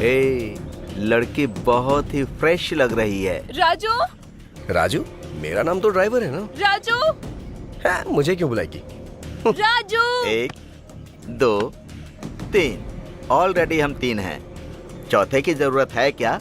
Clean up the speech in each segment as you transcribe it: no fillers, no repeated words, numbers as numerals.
हे, लड़की बहुत ही फ्रेश लग रही है। राजू, राजू? मेरा नाम तो ड्राइवर है ना। राजू, हाँ, मुझे क्यों बुलाएगी? राजू। 1 2 3, ऑलरेडी हम 3 हैं। चौथे की जरूरत है क्या?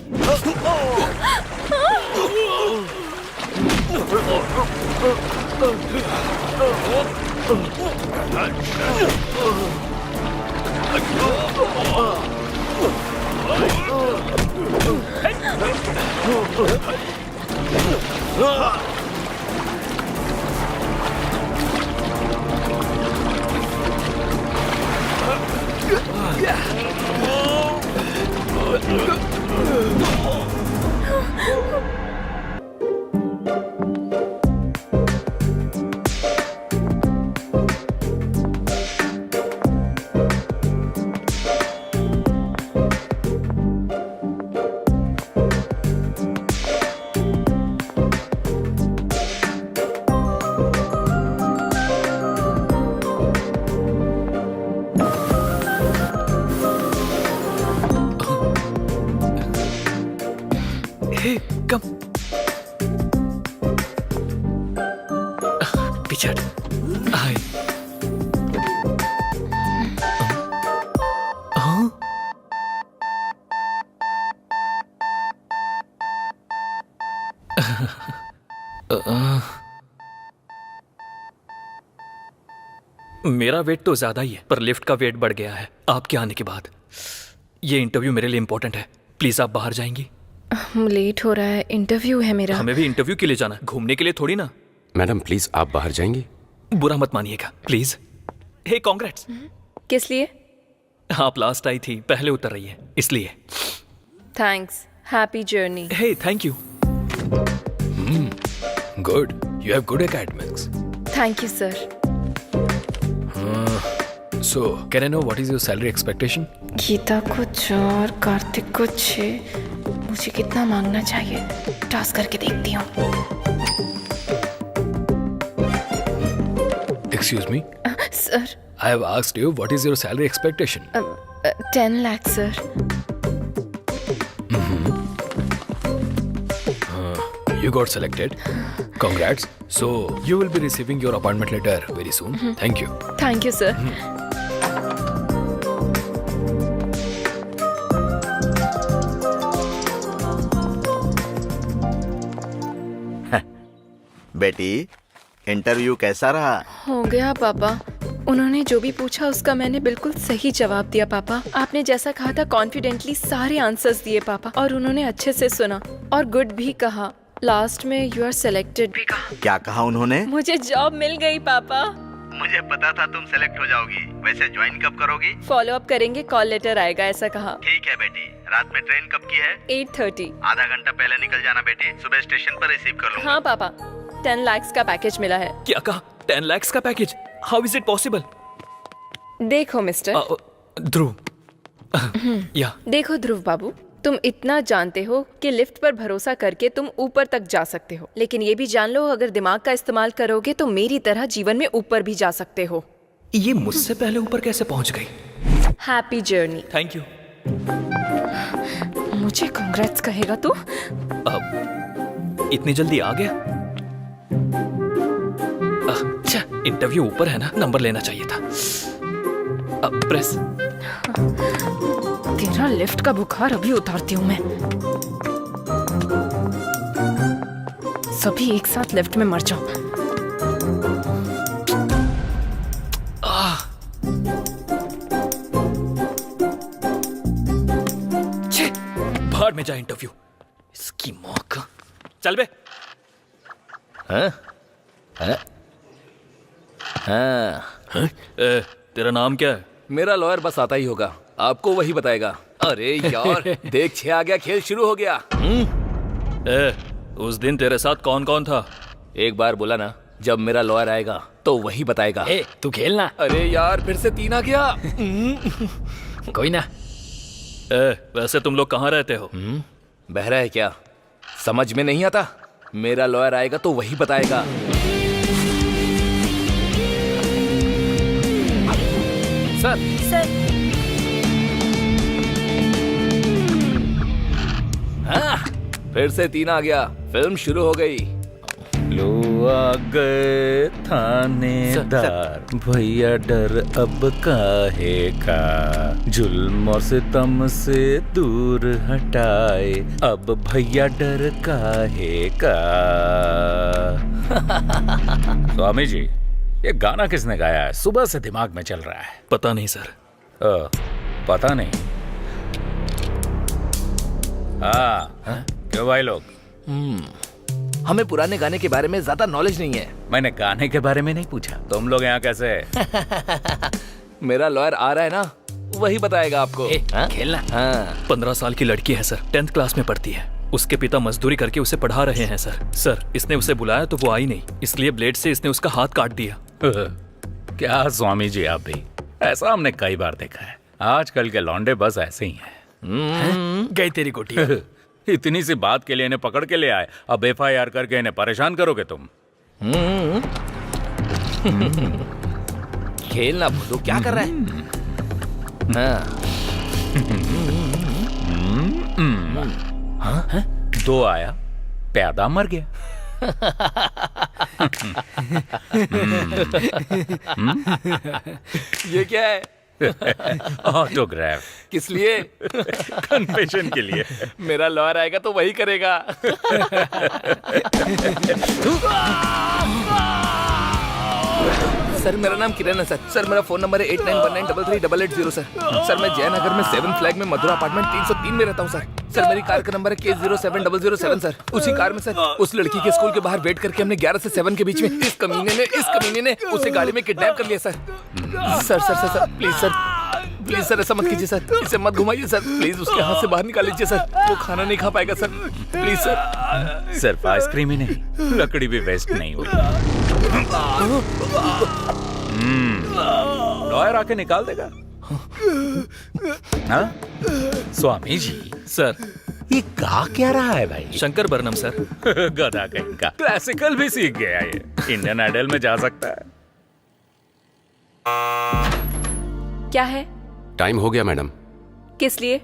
Hey, come. पीछे हट। हाय। मेरा वेट तो ज्यादा ही है, पर लिफ्ट का वेट बढ़ गया है आपके आने के बाद। ये इंटरव्यू मेरे लिए इंपॉर्टेंट है, प्लीज आप बाहर जाएंगी? लेट हो रहा है, इंटरव्यू है मेरा। हमें भी इंटरव्यू के लिए जाना, घूमने के लिए थोड़ी ना। मैडम प्लीज आप बाहर जाएंगी? बुरा मत मानिएगा प्लीज। Hey congrats. किस लिए? आप लास्ट आई थी, पहले उतर रही है इसलिए। Thanks, happy journey. Hey thank you. Good, you have good academics. Thank you sir. So, can I know what is your salary expectation? Geeta को 4, कार्तिक को 6। मुझे कितना मांगना चाहिए? टास्क करके देखती हूँ। Excuse me? Sir, I have asked you what is your salary expectation? 10 lakh sir. You got selected. Congrats. So, you will be receiving your appointment letter very soon. Thank you. Thank you sir. बेटी, interview कैसा रहा? हो गया पापा। उन्होंने जो भी पूछा उसका मैंने बिल्कुल सही जवाब दिया पापा। आपने जैसा कहा था कॉन्फिडेंटली सारे आंसर्स दिए पापा, और उन्होंने अच्छे से सुना और गुड भी कहा। लास्ट में यू आर सेलेक्टेड भी कहा। क्या कहा उन्होंने? मुझे जॉब मिल गई पापा। मुझे पता था तुम सेलेक्ट हो जाओगी। वैसे ज्वाइन कब करोगी? फॉलो अप करेंगे, कॉल लेटर आएगा, ऐसा कहा। ठीक है बेटी। रात में ट्रेन कब की है? 8:30। आधा घंटा पहले निकल जाना बेटी, सुबह स्टेशन पर रिसीव कर लूंगा। हाँ पापा, 10 लाख का पैकेज मिला है। क्या कहा? 10 lakhs का package? How is it possible? देखो मिस्टर, ध्रुव। या देखो ध्रुव बाबू, तुम इतना जानते हो कि लिफ्ट पर भरोसा करके तुम ऊपर तक जा सकते हो, लेकिन ये भी जान लो अगर दिमाग का इस्तेमाल करोगे तो मेरी तरह जीवन में ऊपर भी जा सकते हो। ये मुझसे पहले ऊपर कैसे पहुंच गई? Happy journey. Thank you. मुझे कांग्रेट्स कहेगा तू? इतनी जल्दी आ गया? अच्छा, इंटरव्यू ऊपर है ना, नंबर लेना चाहिए था। प्रेस। तेरा लिफ्ट का बुखार अभी उतारती हूँ मैं। सभी एक साथ लिफ्ट में मर जाओ। बाहर में जा इंटरव्यू, इसकी मौका। चल बे। तेरा नाम क्या है? मेरा लॉयर बस आता ही होगा, आपको वही बताएगा। अरे यार देख 6 आ गया, खेल शुरू हो गया। उस दिन तेरे साथ कौन कौन था? एक बार बोला ना, जब मेरा लॉयर आएगा तो वही बताएगा। तू खेलना। अरे यार फिर से 3 आ गया। कोई ना। वैसे तुम लोग कहाँ रहते हो? बहरा है क्या? समझ में नहीं आता? मेरा लॉयर आएगा तो वही बताएगा। सर। सर, फिर से 3 आ गया। फिल्म शुरू हो गई। लो आ गए थानेदार, भैया डर अब काहे का, जुल्म और सितम से दूर हटाए, अब भैया डर काहे का। स्वामी जी, ये गाना किसने गाया है? सुबह से दिमाग में चल रहा है। पता नहीं सर। पता नहीं। हाँ, क्यों भाई लोग? हमें पुराने गाने के बारे में ज्यादा नॉलेज नहीं है। मैंने गाने के बारे में नहीं पूछा। तुम लोग यहाँ कैसे? मेरा लॉयर आ रहा है ना, वही बताएगा आपको। खेलना। हाँ। 15 साल की लड़की है सर, 10th क्लास में पढ़ती है। उसके पिता मजदूरी करके उसे पढ़ा रहे हैं सर। सर, इसने उसे बुलाया तो वो आई नहीं, इसलिए ब्लेड से इसने उसका हाथ काट दिया। क्या स्वामी जी, आप भी? ऐसा हमने कई बार देखा है। आजकल के लौंडे बस ऐसे ही हैं। गई तेरी गोटी। इतनी सी बात के लिए इन्हें पकड़ के ले आए, अब FIR करके इन्हें परेशान करोगे तुम? खेलना भूलो, क्या कर रहा है? हाँ। 2 आया, प्यादा मर गया। ये क्या है? ऑटोग्राफ। किस लिए? कन्फेशन के लिए। मेरा लॉयर आएगा तो वही करेगा। सर, मेरा नाम किरण है सर। सर, मेरा फोन नंबर है 8919333880 सर। सर, मैं जयनगर में 7 फ्लैग में मधुरा अपार्टमेंट 303 में रहता हूँ सर। सर, मेरी कार का नंबर है K07007 सर। उसी कार में सर, उस लड़की के स्कूल के बाहर वेट करके हमने 11 से 7 के बीच में इस कमीने ने उसे गाड़ी में किडनैप कर लिया sir. Sir sir sir sir please sir, please sir ऐसा मत कीजिए सर, इसे मत घुमाइए सर, प्लीज उसके हाथ से बाहर निकाल लीजिए सर, वो खाना नहीं खा पाएगा सर, प्लीज सर। सिर्फ आइसक्रीम ही नहीं, लकड़ी भी वेस्ट नहीं हुई। लॉयर आके निकाल देगा। हाँ? स्वामी जी, सर, ये गा क्या रहा है भाई? शंकर बरनम सर। गधा कहीं का, क्लासिकल भी सीख गया ये। इंडियन आइडल में जा सकता है। क्या है? टाइम हो गया मैडम। किस लिए?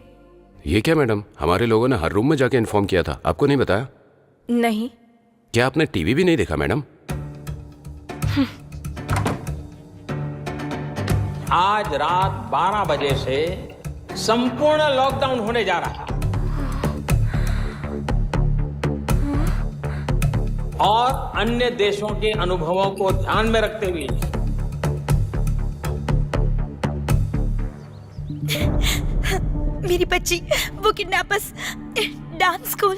ये क्या मैडम, हमारे लोगों ने हर रूम में जाके इन्फॉर्म किया था, आपको नहीं बताया? नहीं। क्या आपने टीवी भी नहीं देखा मैडम? आज रात 12 बजे से संपूर्ण लॉकडाउन होने जा रहा है और अन्य देशों के अनुभवों को ध्यान में रखते हुए मेरी बच्ची, वो किडनैपर्स डांस स्कूल।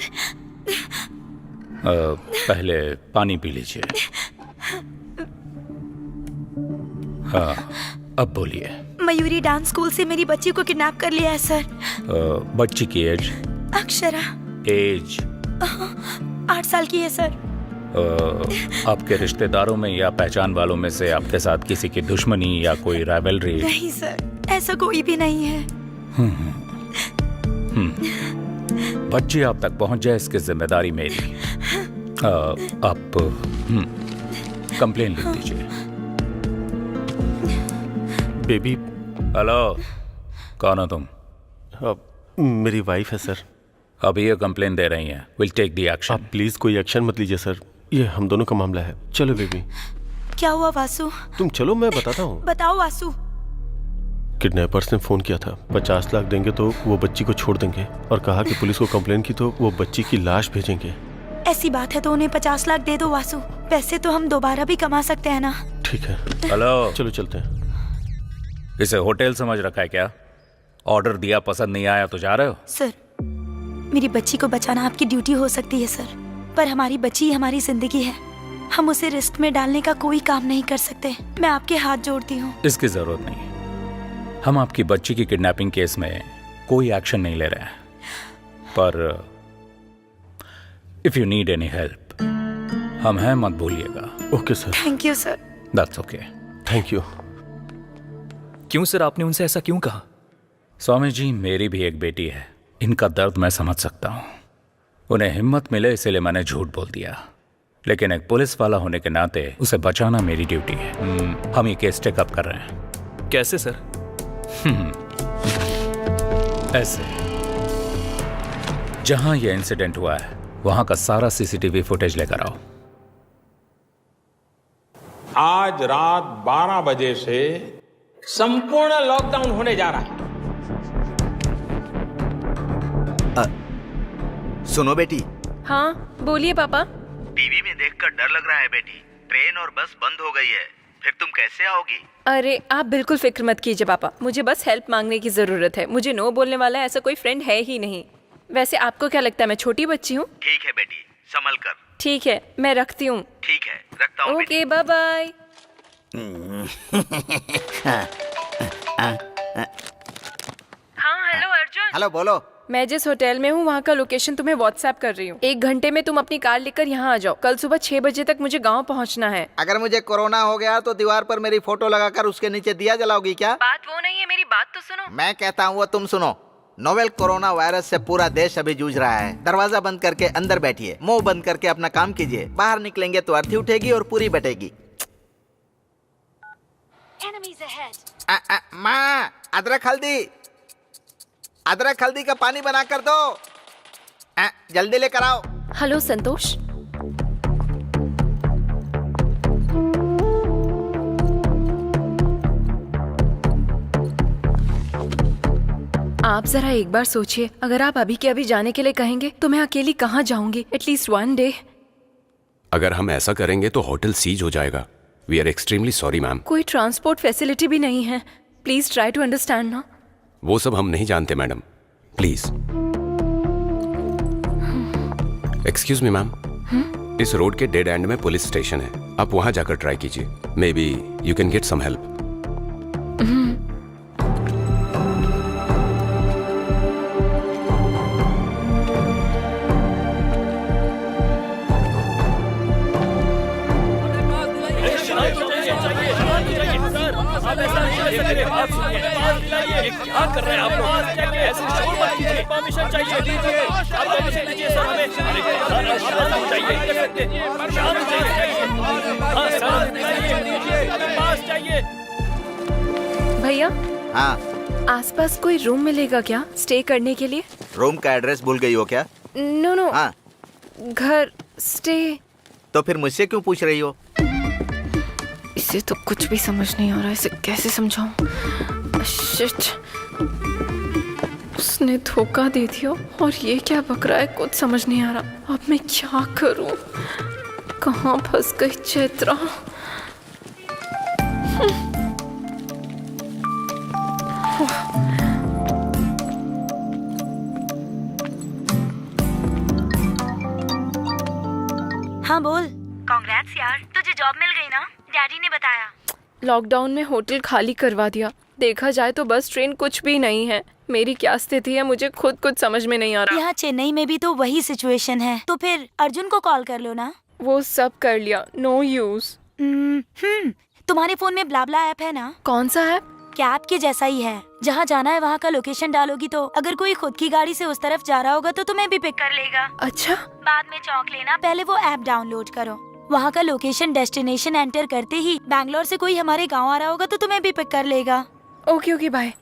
पहले पानी पी लीजिए। हाँ, अब बोलिए। मयूरी डांस स्कूल से मेरी बच्ची को किडनैप कर लिया है सर। बच्ची की एज? अक्षरा। एज? 8 साल की है सर। आपके रिश्तेदारों में या पहचान वालों में से आपके साथ किसी की दुश्मनी या कोई राइवलरी? नहीं सर, ऐसा कोई भी नहीं है। बच्ची आप तक पहुंच जाए, इसकी जिम्मेदारी मेरी। आप कंप्लेन लिख दीजिए। बेबी। हेलो, कौन हो तुम? मेरी वाइफ है सर। अभी ये कंप्लेन दे रही हैं। Will take the action. आप प्लीज कोई एक्शन मत लीजिए सर, ये हम दोनों का मामला है। चलो बेबी। क्या हुआ वासु? तुम चलो, मैं बताता हूँ। बताओ वासु। किडनैपर्स ने फोन किया था, 50 लाख देंगे तो वो बच्ची को छोड़ देंगे, और कहा कि पुलिस को कंप्लेन की तो वो बच्ची की लाश भेजेंगे। ऐसी बात है तो उन्हें 50 लाख दे दो वासु, पैसे तो हम दोबारा भी कमा सकते हैं ना। ठीक है। हेलो, चलो चलते हैं। इसे होटल समझ रखा है क्या? ऑर्डर दिया, पसंद नहीं आया तो जा रहे हो? सर, मेरी बच्ची को बचाना आपकी ड्यूटी हो सकती है सर, पर हमारी बच्ची हमारी जिंदगी है, हम उसे रिस्क में डालने का कोई काम नहीं कर सकते। मैं आपके हाथ जोड़ती हूँ। इसकी जरूरत नहीं, हम आपकी बच्ची की किडनैपिंग केस में कोई एक्शन नहीं ले रहे हैं, पर if you need any help हम हैं, मत भूलिएगा। Okay sir. Thank you sir. That's okay. Thank you. क्यों सर, आपने उनसे ऐसा क्यों कहा? स्वामी जी, मेरी भी एक बेटी है, इनका दर्द मैं समझ सकता हूँ। उन्हें हिम्मत मिले इसलिए मैंने झूठ बोल दिया, लेकिन एक पुलिस वाला होने के नाते उसे बचाना मेरी ड्यूटी है। हम ये केस टेकअप कर रहे हैं। कैसे सर? ऐसे, जहां यह इंसिडेंट हुआ है वहां का सारा सीसीटीवी फुटेज लेकर आओ। आज रात 12 बजे से संपूर्ण लॉकडाउन होने जा रहा है। सुनो बेटी, हाँ बोलिए पापा। टीवी में देखकर डर लग रहा है बेटी। ट्रेन और बस बंद हो गई है, फिर तुम कैसे आओगी? अरे आप बिल्कुल फिक्र मत कीजिए पापा, मुझे बस हेल्प मांगने की जरूरत है। मुझे नो बोलने वाला ऐसा कोई फ्रेंड है ही नहीं। वैसे आपको क्या लगता है मैं छोटी बच्ची हूँ? ठीक है बेटी, संभल कर। ठीक है, मैं रखती हूँ। ठीक है, रखता हूँ। Okay, bye bye. हाँ हेलो अर्जुन। हेलो, बोलो। मैं जिस होटल में हूँ वहाँ का लोकेशन तुम्हें व्हाट्सएप कर रही हूँ। 1 घंटे में तुम अपनी कार लेकर यहाँ आ जाओ। कल सुबह 6 बजे तक मुझे गाँव पहुँचना है। अगर मुझे कोरोना हो गया तो दीवार पर मेरी फोटो लगाकर उसके नीचे दिया जलाओगी क्या? बात वो नहीं है, मेरी बात तो सुनो। मैं कहता हूँ वो तुम सुनो। नोवेल कोरोना वायरस से पूरा देश अभी जूझ रहा है। दरवाजा बंद करके अंदर बैठिए, मुंह बंद करके अपना काम कीजिए। बाहर निकलेंगे तो अर्थी उठेगी और पूरी बटेगी। माँ, अदरक हल्दी का पानी बना कर दो। जल्दी लेकर आओ। हेलो संतोष। आप जरा एक बार सोचिए, अगर आप अभी के अभी जाने के लिए कहेंगे तो मैं अकेली कहाँ जाऊंगी? At least 1 day. अगर हम ऐसा करेंगे तो होटल सीज हो जाएगा। We are extremely sorry ma'am. कोई ट्रांसपोर्ट फैसिलिटी भी नहीं है। प्लीज ट्राई टू अंडरस्टैंड ना। वो सब हम नहीं जानते madam, please. Excuse me ma'am, इस रोड के डेड एंड में पुलिस स्टेशन है। आप वहां जाकर ट्राई कीजिए। Maybe you can get some help. क्या कर रहे हैं आप लोग? ऐसे शोर मत कीजिए। परमिशन चाहिए, दीजिए। आप परमिशन दीजिए सर हमें। चाहिए। भैया, हाँ, आसपास कोई रूम मिलेगा क्या स्टे करने के लिए? रूम का एड्रेस भूल गई हो क्या? नो हाँ, घर स्टे। तो फिर मुझसे क्यों पूछ रही हो? इसे तो कुछ भी समझ नहीं आ रहा है, इसे कैसे समझाऊं? शिट, उसने धोखा दे दिया और ये क्या बक रहा है, कुछ समझ नहीं आ रहा। अब मैं क्या करूं? कहाँ फंस गई चैत्रा? हाँ बोल। कांग्रेट्स यार, तुझे जॉब मिल गई ना? डैडी ने बताया। लॉकडाउन में होटल खाली करवा दिया। देखा जाए तो बस ट्रेन कुछ भी नहीं है। मेरी क्या स्थिति है मुझे खुद कुछ समझ में नहीं आ रहा। यहाँ चेन्नई में भी तो वही सिचुएशन है। तो फिर अर्जुन को कॉल कर लो ना। वो सब कर लिया, नो यूज। तुम्हारे फोन में ब्लाब्ला ऐप है ना? कौन सा ऐप? कैब के जैसा ही है। जहाँ जाना है वहाँ का लोकेशन डालोगी तो अगर कोई खुद की गाड़ी से उस तरफ जा रहा होगा तो तुम्हें भी पिक कर लेगा। अच्छा, बाद में चौंक लेना, पहले वो ऐप डाउनलोड करो। वहाँ का लोकेशन डेस्टिनेशन एंटर करते ही बैंगलोर से कोई हमारे गाँव आ रहा होगा तो तुम्हें भी पिक कर लेगा। Okay okay, bye.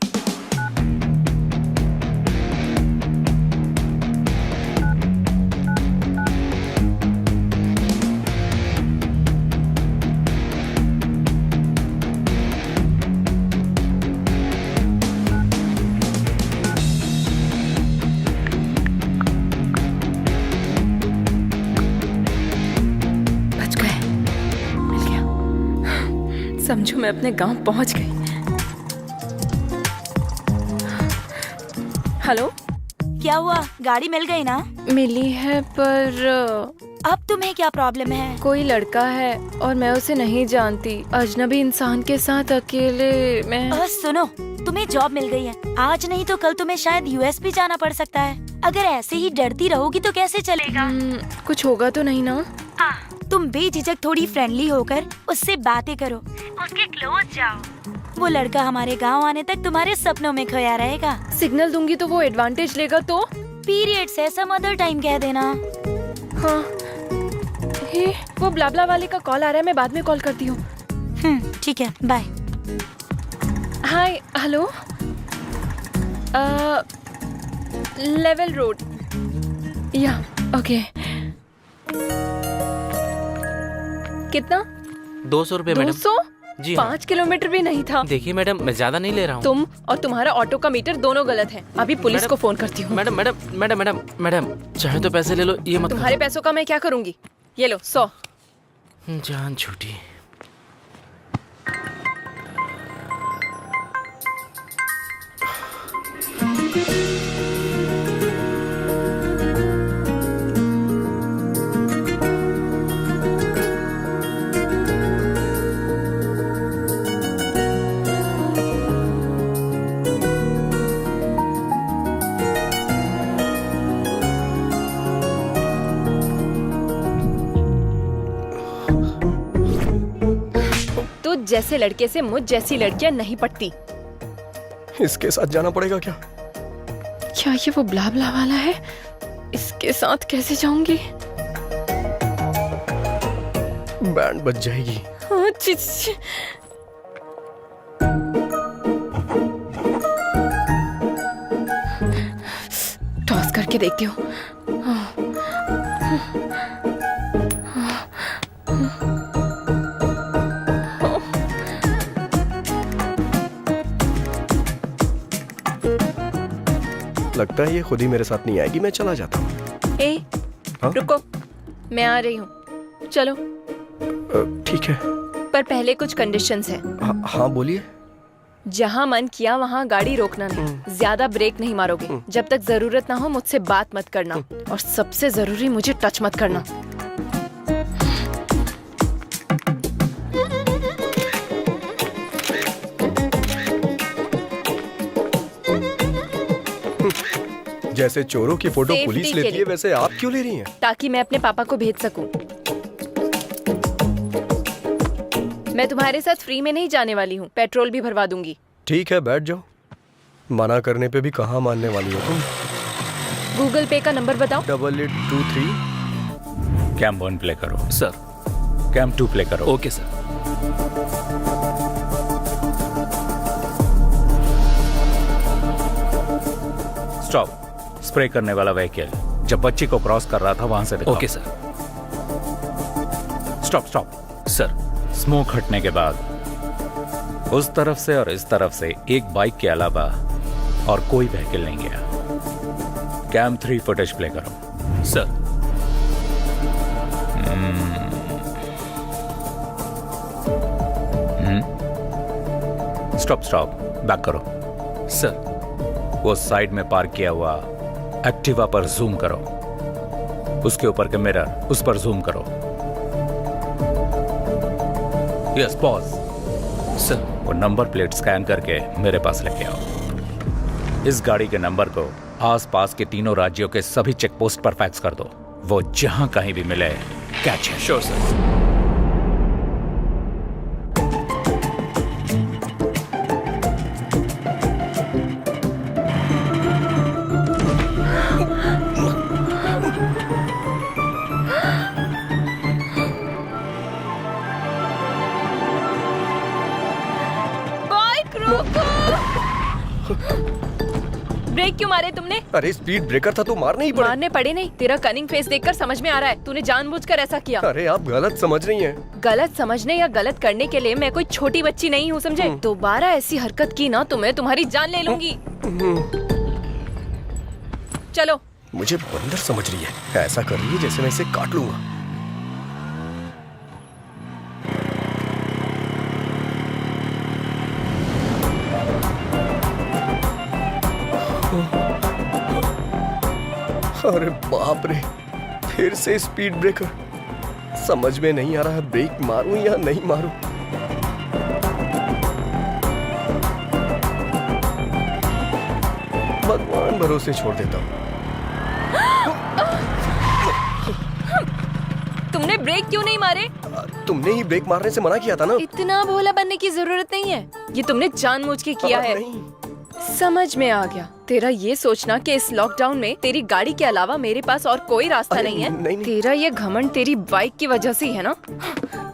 समझो मैं अपने गांव पहुंच गई। हेलो, क्या हुआ? गाड़ी मिल गई ना? मिली है, पर अब तुम्हें क्या प्रॉब्लम है? कोई लड़का है और मैं उसे नहीं जानती। अजनबी इंसान के साथ अकेले मैं। सुनो, तुम्हें जॉब मिल गई है। आज नहीं तो कल तुम्हें शायद यूएस भी जाना पड़ सकता है। अगर ऐसे ही डरती रहोगी तो कैसे चलेगा? कुछ होगा तो नहीं ना? तुम बेझिझक थोड़ी फ्रेंडली होकर उससे बातें करो, उसके क्लोज जाओ। वो लड़का हमारे गांव आने तक तुम्हारे सपनों में खोया रहेगा। सिग्नल दूंगी तो वो एडवांटेज लेगा तो? पीरियड से सम अदर टाइम कह देना। हाँ, हे, वो ब्लाब्ला वाले का कॉल आ रहा है, मैं बाद में कॉल करती हूँ। ठीक है, बाय। हाय, हेलो, लेवल रोड। या ओके। कितना? 200 रुपए मैडम। 200? जी हाँ। 5 किलोमीटर भी नहीं था। देखिए मैडम, मैं ज्यादा नहीं ले रहा हूँ। तुम और तुम्हारा ऑटो का मीटर दोनों गलत है। अभी पुलिस को फोन करती हूँ। Madam madam madam madam madam, चाहे तो पैसे ले लो, ये मत तुम्हारे पैसों का मैं क्या करूँगी? ये लो 100। जान छूटी। तुझ जैसे लड़के से मुझ जैसी लड़कियां नहीं पटती। इसके साथ जाना पड़ेगा क्या? क्या ये वो ब्ला वाला है? इसके साथ कैसे जाऊंगी? बैंड बज जाएगी। हाँ, छी, छी। टॉस करके देखती हूँ। लगता है ये खुद ही मेरे साथ नहीं आएगी, मैं चला जाता हूँ। ए, हाँ? रुको, मैं आ रही हूँ। चलो। ठीक है। पर पहले कुछ कंडीशंस हैं। हाँ बोलिए। जहाँ मन किया वहाँ गाड़ी रोकना नहीं, ज्यादा ब्रेक नहीं मारोगे, जब तक जरूरत ना हो मुझसे बात मत करना, और सबसे जरूरी मुझे टच मत करना। जैसे चोरों की फोटो Safety पुलिस के लेती है, लिए। वैसे आप क्यों ले रही हैं? ताकि मैं अपने पापा को भेज सकूं। मैं तुम्हारे साथ फ्री में नहीं जाने वाली हूँ, पेट्रोल भी भरवा दूंगी। ठीक है, बैठ जाओ। मना करने पे भी कहाँ मानने वाली हो तुम? गूगल पे का नंबर बताओ। 8823। कैम 1 प्ले करो। सर। कैम 2 प्ले करो। Okay sir. स्टॉप। स्प्रे करने वाला व्हीकल जब बच्ची को क्रॉस कर रहा था वहां से दिखाओ। Okay sir. Stop stop. Sir. Smoke हटने के बाद उस तरफ से और इस तरफ से एक बाइक के अलावा और कोई व्हीकल नहीं गया। कैम 3 फुटेज प्ले करो। सर। Stop stop. बैक करो। सर। वो साइड में पार्क किया हुआ एक्टिवा पर जूम करो। उसके ऊपर के मिरर, उस पर जूम करो। Yes, pause. सर। वो नंबर प्लेट स्कैन करके मेरे पास लेके आओ। इस गाड़ी के नंबर को आसपास के तीनों राज्यों के सभी चेक पोस्ट पर फैक्स कर दो। वो जहां कहीं भी मिले कैच है। Sure sir. ब्रेक क्यों मारे तुमने? अरे स्पीड ब्रेकर था तो मारने ही पड़े। मारने पड़े नहीं, तेरा कनिंग फेस देखकर समझ में आ रहा है तूने जानबूझकर ऐसा किया। अरे आप गलत समझ रही हैं। गलत समझने या गलत करने के लिए मैं कोई छोटी बच्ची नहीं हूँ, समझे? दोबारा ऐसी हरकत की ना तो मैं तुम्हारी जान ले लूंगी। चलो। मुझे बंदर समझ रही है, ऐसा कर रही है जैसे मैं इसे काट लूंगा। अरे बाप रे, फिर से स्पीड ब्रेकर। समझ में नहीं आ रहा है ब्रेक मारूं या नहीं मारूं। भगवान भरोसे छोड़ देता हूं। तुमने ब्रेक क्यों नहीं मारे? तुमने ही ब्रेक मारने से मना किया था ना। इतना भोला बनने की जरूरत नहीं है, ये तुमने जानबूझ के किया है। नहीं। समझ में आ गया। तेरा ये सोचना कि इस लॉकडाउन में तेरी गाड़ी के अलावा मेरे पास और कोई रास्ता नहीं है। नहीं। तेरा ये घमंड तेरी बाइक की वजह से ही है ना।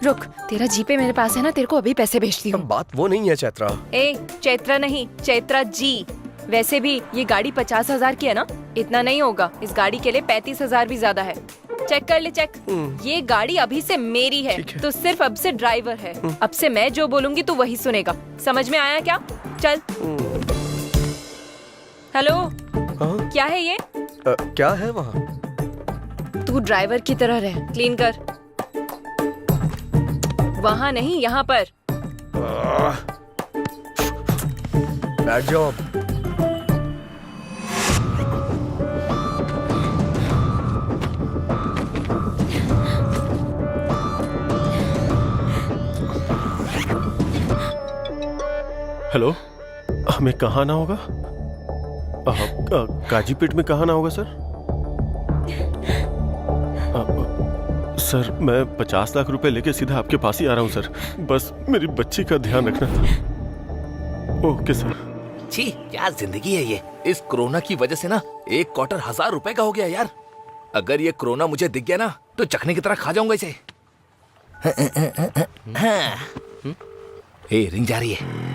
रुक, तेरा जीपे मेरे पास है ना, तेरे को अभी पैसे भेजती हूँ। बात वो नहीं है चैत्रा। ए, चैत्रा नहीं, चैत्रा जी। वैसे भी ये गाड़ी 50,000 की है ना, इतना नहीं होगा। इस गाड़ी के लिए 35,000 भी ज्यादा है। चेक कर ले, चेक। ये गाड़ी अभी से मेरी है, तो सिर्फ अब से ड्राइवर है। अब से मैं जो बोलूंगी तू वही सुनेगा। समझ में आया क्या? चल। हेलो, क्या है ये? क्या है वहाँ? तू ड्राइवर की तरह रह, क्लीन कर। वहाँ नहीं, यहाँ पर। Bad job. हेलो, हमें कहाँ आना होगा? काजीपेट में कहाँ आना होगा सर? सर मैं 50 लाख रुपए लेके सीधा आपके पास ही आ रहा हूँ सर। बस मेरी बच्ची का ध्यान रखना था। Okay sir. छी, क्या जिंदगी है ये। इस कोरोना की वजह से ना एक क्वार्टर 1000 रुपए का हो गया यार। अगर ये कोरोना मुझे दिख गया ना तो चखने की तरह खा जाऊंगा इसे। रिंग जा रही है।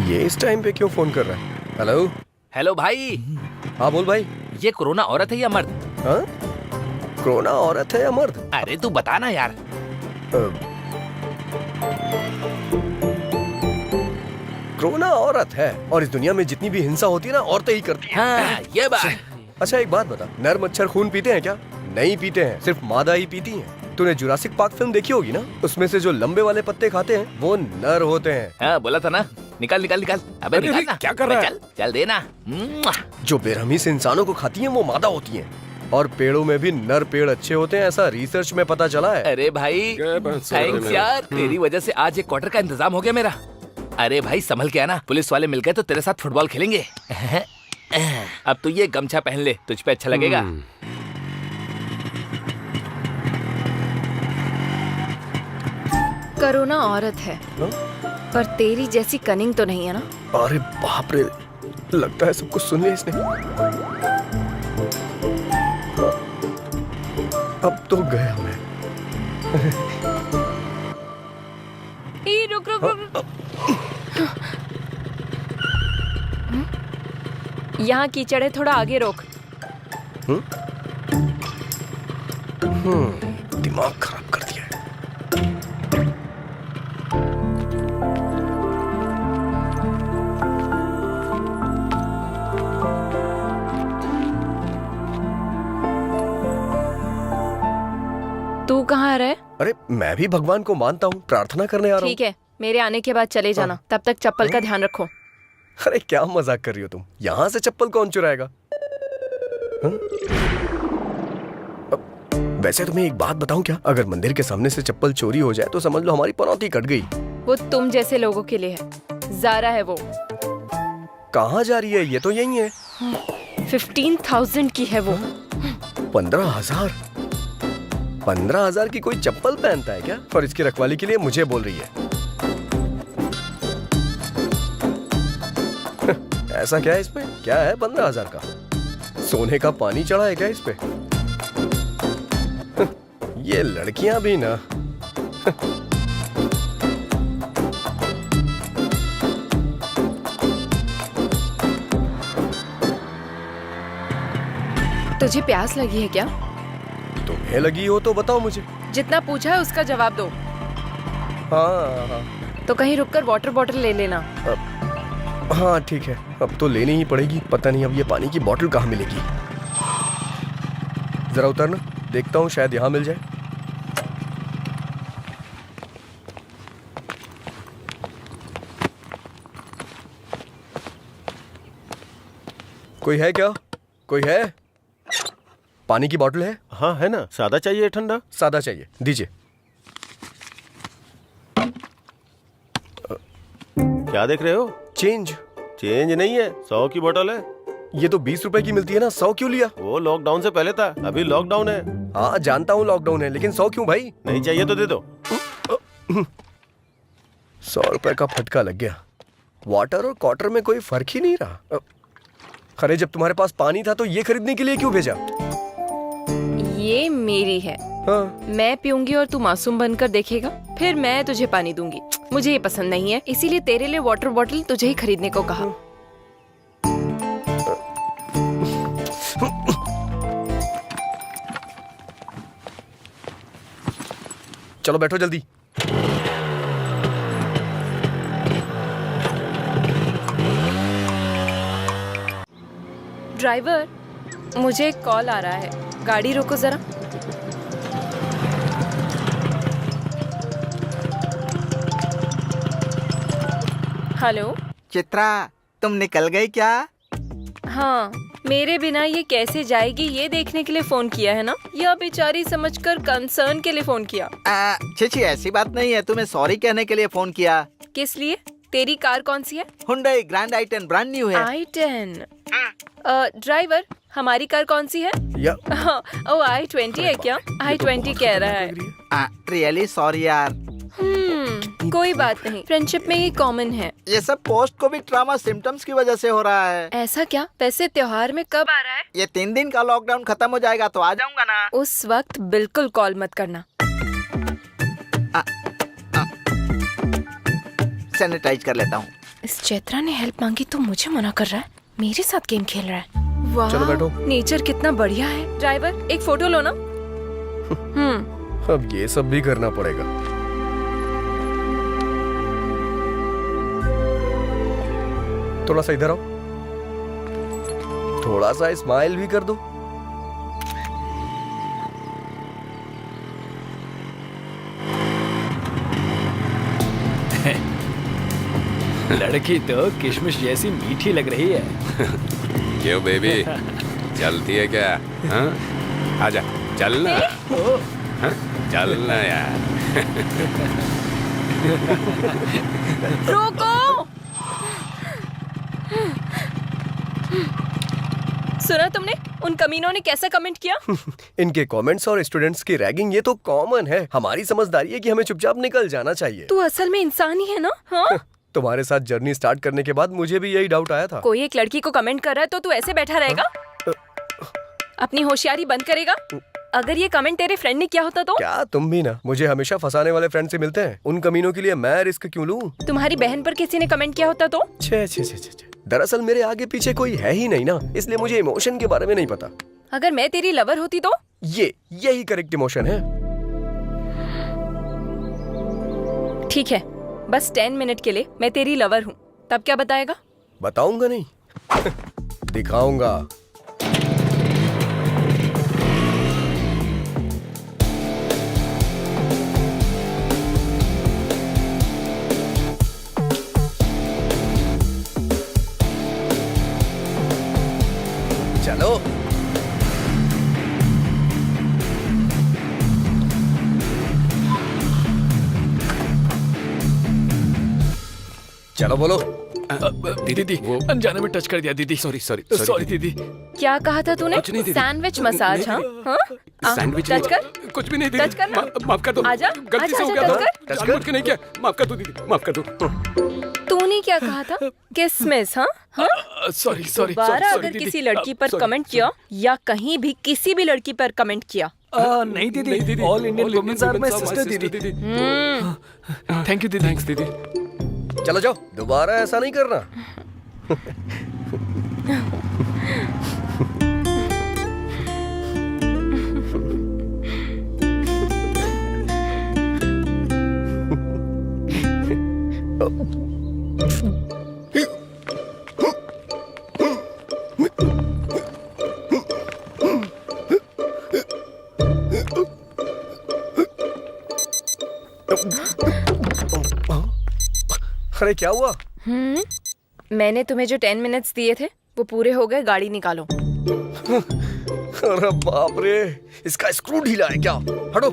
ये इस टाइम पे क्यों फोन कर रहा है? हेलो। हेलो भाई। हाँ बोल भाई। ये कोरोना औरत है या मर्द? हाँ? कोरोना औरत है या मर्द? अरे तू बता ना यार। कोरोना औरत है, और इस दुनिया में जितनी भी हिंसा होती है ना औरतें ही करती हैं। हाँ, ये बात। अच्छा एक बात बता, नर मच्छर खून पीते हैं क्या? नहीं पीते हैं, सिर्फ मादा ही पीती हैं। तूने जुरासिक पार्क फिल्म देखी होगी ना, उसमें से जो लंबे वाले पत्ते खाते हैं वो नर होते हैं। हाँ बोला था ना। निकाल निकाल निकाल। अबे निकाल ना। क्या कर रहा है? चल चल देना। जो बेरहमी से इंसानों को खाती हैं वो मादा होती हैं, और पेड़ों में भी नर पेड़ अच्छे होते हैं, ऐसा रिसर्च में पता चला है। अरे भाई थैंक्स यार, तेरी वजह से आज एक क्वार्टर का इंतजाम हो गया मेरा। अरे भाई संभल के आना, पुलिस वाले मिल गए तो तेरे साथ फुटबॉल खेलेंगे। अब तू ये गमछा पहन ले, तुझ पे अच्छा लगेगा। कोरोना औरत है, पर तेरी जैसी कनिंग तो नहीं है ना? अरे बाप रे, लगता है सब कुछ सुन लिया इसने। अब तो गया मैं। रुक रुक रुक। यहाँ कीचड़ है, थोड़ा आगे रोक। दिमाग खराब कर दिया है। तू कहाँ रहे? अरे मैं भी भगवान को मानता हूँ, प्रार्थना करने आ रहा हूँ। ठीक है, मेरे आने के बाद चले जाना। तब तक चप्पल का ध्यान रखो। अरे क्या मजाक कर रही हो तुम? यहाँ से चप्पल कौन चुराएगा? वैसे तुम्हें एक बात बताऊं क्या? अगर मंदिर के सामने से चप्पल चोरी हो जाए तो समझ लो हमारी पनौती कट गई। वो तुम जैसे लोगों के लिए है। ज़ारा है वो। कहाँ जा रही है? ये तो यही है। 15,000 की है वो। 15,000? 15,000 की कोई चप्पल पहनता है क्या? और इसकी रखवाली के लिए मुझे बोल रही है। ऐसा क्या है इसमें? क्या है 15,000 का? सोने का पानी चढ़ा है क्या इस पे? ये लड़कियां भी ना। तुझे प्यास लगी है क्या? तुम्हें लगी हो तो बताओ मुझे। जितना पूछा है उसका जवाब दो। हाँ। तो कहीं रुककर वाटर बॉटल ले लेना। हाँ ठीक है, अब तो लेनी ही पड़ेगी। पता नहीं अब ये पानी की बोतल कहाँ मिलेगी। जरा उतरना, देखता हूँ शायद यहाँ मिल जाए। कोई है क्या? कोई है? पानी की बोतल है? हाँ है ना। सादा चाहिए ठंडा? सादा चाहिए, दीजिए। क्या देख रहे हो? चेंज। चेंज नहीं है, 100 की बोतल है। ये तो 20 रुपए की मिलती है ना, 100 क्यों लिया? वो लॉकडाउन से पहले था, अभी लॉकडाउन है। हाँ जानता हूँ लॉकडाउन है, लेकिन 100 क्यों भाई? नहीं चाहिए तो दे दो। 100 रुपए का फटका लग गया। वाटर और क्वार्टर में कोई फर्क ही नहीं रहा। अरे जब तुम्हारे पास पानी था तो ये खरीदने के लिए क्यों भेजा? ये मेरी है। हाँ। मैं पीऊंगी और तू मासूम बनकर देखेगा, फिर मैं तुझे पानी दूंगी। मुझे ये पसंद नहीं है, इसीलिए तेरे लिए वाटर बॉटल तुझे ही खरीदने को कहा। चलो बैठो जल्दी। ड्राइवर, मुझे एक कॉल आ रहा है, गाड़ी रोको जरा। हेलो चित्रा, तुम निकल गई क्या? हाँ, मेरे बिना ये कैसे जाएगी ये देखने के लिए फोन किया है ना, या बेचारी समझकर कंसर्न के लिए फोन किया? छी ऐसी बात नहीं है, तुम्हें सॉरी कहने के लिए फोन किया। किस लिए? तेरी कार कौन सी है? Hyundai grand i10 brand new है। i10। ड्राइवर, हमारी कार कौन सी है? ओ i20 है क्या? i20 कह रहा है। रियली सॉरी यार। कोई बात नहीं, फ्रेंडशिप में ये कॉमन है। ये सब पोस्ट कोविड ट्रॉमा सिम्टम्स की वजह से हो रहा है। ऐसा क्या? वैसे त्योहार में कब आ रहा है? ये 3 दिन का लॉकडाउन खत्म हो जाएगा तो आ जाऊंगा ना। उस वक्त बिल्कुल कॉल मत करना। सैनिटाइज कर लेता हूँ। इस चैत्रा ने हेल्प मांगी तो मुझे मना कर रहा है, मेरे साथ गेम खेल रहा है। वाह, चलो बैठो। नेचर कितना बढ़िया है। ड्राइवर, एक फोटो लो ना। अब ये सब भी करना पड़ेगा। थोड़ा सा इधर आओ, थोड़ा सा स्माइल भी कर दो। लड़की तो किशमिश जैसी मीठी लग रही है। क्यों बेबी, चलती है क्या? हाँ? आजा, चलना। हाँ? चलना यार। रोको। सुना तुमने? उन कमीनों ने कैसा कमेंट किया? इनके कमेंट्स और स्टूडेंट्स की रैगिंग ये तो कॉमन है। हमारी समझदारी है कि हमें चुपचाप निकल जाना चाहिए। तू असल में इंसान ही है ना? हाँ? तुम्हारे साथ जर्नी स्टार्ट करने के बाद मुझे भी यही डाउट आया था। कोई एक लड़की को कमेंट कर रहा है तो तू ऐसे बैठा रहेगा? अपनी होशियारी बंद करेगा? अगर ये कमेंट तेरे फ्रेंड ने किया होता तो? क्या तुम भी ना मुझे हमेशा फंसाने वाले फ्रेंड से मिलते हैं। उन कमीनों के लिए मैं रिस्क क्यों लूं? तुम्हारी बहन पर किसी ने कमेंट किया होता तो? छे। दरअसल मेरे आगे पीछे कोई है ही नहीं ना, इसलिए मुझे इमोशन के बारे में नहीं पता। अगर मैं तेरी लवर होती तो? यही करेक्ट इमोशन है। ठीक है, बस 10 मिनट के लिए मैं तेरी लवर हूँ, तब क्या बताएगा? बताऊंगा नहीं, दिखाऊंगा। चलो चलो बोलो। दीदी वो अनजाने में टच कर दिया दीदी। सॉरी दीदी। क्या कहा था तूने? कुछ नहीं दीदी। Sandwich massage? हाँ, सैंडविच टच कर। कुछ भी नहीं दीदी। टच करना। माफ कर दो। आजा, गलती से हो आजा, गया टच था। जानबूझ के नहीं किया। माफ कर दो दीदी, माफ कर दो। तूने क्या कहा था? किसमिस? हाँ? सॉरी दोबारा अगर किसी लड़की पर कमेंट किया या कहीं भी किसी भी लड़की पर कमेंट किया? नहीं दीदी, all Indian womens are my sister दीदी। थैंक यू दीदी। थैंक्स दीदी। चलो जाओ, दोबारा ऐसा नहीं करना। अरे क्या हुआ? मैंने तुम्हें जो 10 मिनट्स दिए थे वो पूरे हो गए, गाड़ी निकालो। अरे बाप रे, इसका स्क्रू ढीला है क्या? हटो।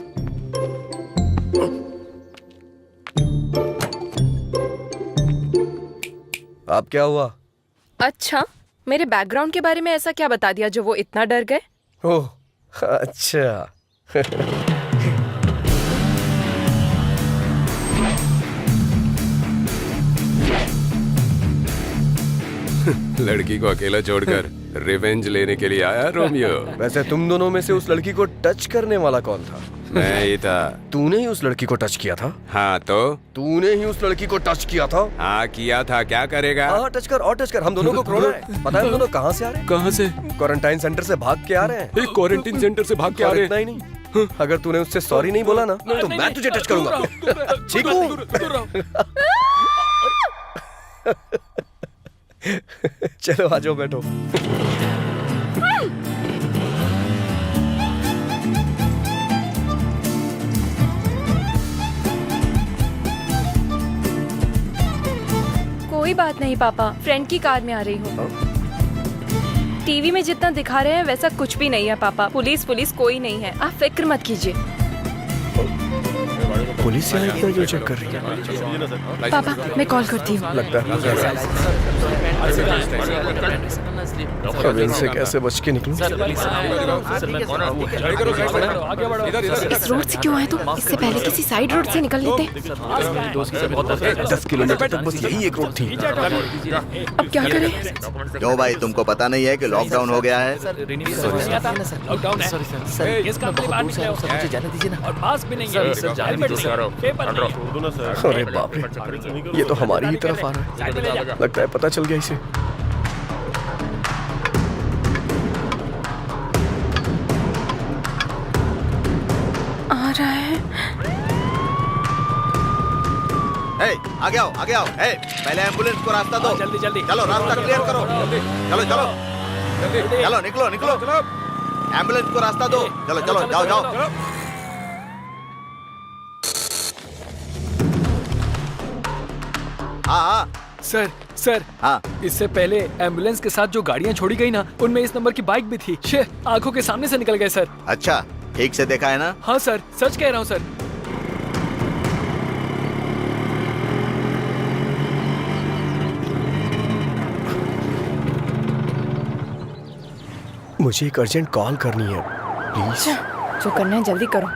अब क्या हुआ? अच्छा, मेरे बैकग्राउंड के बारे में ऐसा क्या बता दिया जो वो इतना डर गए? ओह अच्छा। लड़की को अकेला छोड़कर रिवेंज लेने के लिए आया रोमियो। वैसे तुम दोनों में से उस लड़की को टच करने वाला कौन था? मैं ही था। तूने ही उस लड़की को टच किया था? हाँ तो? तूने ही उस लड़की को टच किया था? हाँ किया था, क्या करेगा? हाँ टच कर और टच कर। हम दोनों को कोरोना है। पता है हम दोनों कहाँ से आ रहे हैं? कहाँ से? क्वारंटाइन सेंटर से भाग के आ रहे हैं। क्वारंटाइन सेंटर से भाग के आ रहे हैं? इतना ही नहीं, अगर तूने उससे सॉरी नहीं बोला ना तो मैं तुझे टच करूंगा। चीकू चलो आ जाओ, बैठो। कोई बात नहीं पापा, फ्रेंड की कार में आ रही हूँ। टीवी में जितना दिखा रहे हैं वैसा कुछ भी नहीं है पापा। पुलिस कोई नहीं है, आप फिक्र मत कीजिए। पुलिस यहाँ इतना क्यों चेक कर रही है? पापा मैं कॉल करती हूँ। लगता है अब इनसे कैसे बच के निकलूं? इस रोड से क्यों आए तुम? इससे पहले किसी साइड रोड से निकल लेते। 10 किलोमीटर तक बस यही एक रोड थी। अब क्या करें? क्यों भाई, तुमको पता नहीं है कि लॉकडाउन हो गया है? अरे बाप रे, ये तो हमारी ही तरफ आ रहा है। लगता है पता चल गया इसे। आ रहा है। आगे आओ, आगे आओ। पहले एम्बुलेंस को रास्ता दो। जल्दी जल्दी चलो, रास्ता क्लियर करो। चलो चलो चलो, निकलो निकलो। एम्बुलेंस को रास्ता दो। चलो चलो, जाओ जाओ। हाँ सर हाँ, इससे पहले एम्बुलेंस के साथ जो गाड़ियाँ छोड़ी गई ना, उनमें इस नंबर की बाइक भी थी। शे, आंखों के सामने से निकल गए सर। अच्छा, ठीक से देखा है ना? हाँ सर, सच कह रहा हूँ सर। मुझे एक अर्जेंट कॉल करनी है, प्लीज। जो करना है जल्दी करो।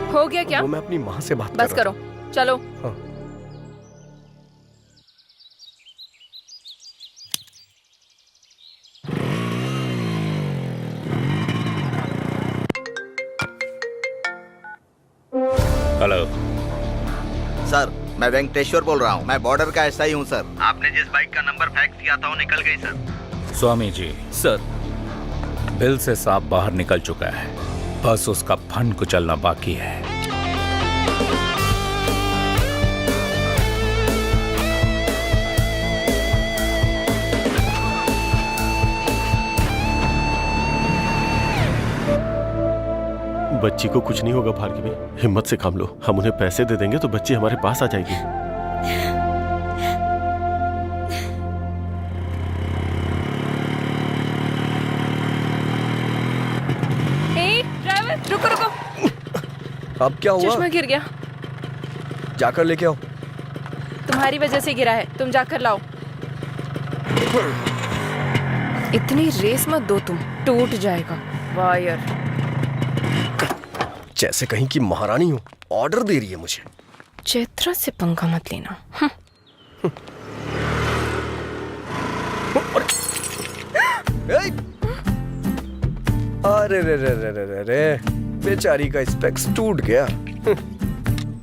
हो गया क्या? वो मैं अपनी माँ से बात बस कर रहा करो, चलो। हाँ। हेलो सर, मैं वेंकटेश्वर बोल रहा हूँ। मैं बॉर्डर का एसआई हूँ सर। आपने जिस बाइक का नंबर फैक्स किया था वो निकल गई sir. Swami ji, sir bill से सांप बाहर निकल चुका है, बस उसका फन कुचलना बाकी है। बच्ची को कुछ नहीं होगा भार्गवी, हिम्मत से काम लो। हम उन्हें पैसे दे देंगे तो बच्ची हमारे पास आ जाएगी। ड्राइवर रुको रुको। अब क्या हुआ? चश्मा गिर गया। जाकर लेके आओ। तुम्हारी वजह से गिरा है, तुम जाकर लाओ। इतनी रेस मत दो तुम, टूट जाएगा वायर। जैसे कहीं की महारानी हो, ऑर्डर दे रही है मुझे। चैत्रा से पंगा मत लेना। अरे रे रे रे रे रे, बेचारी का स्पेक्स टूट गया।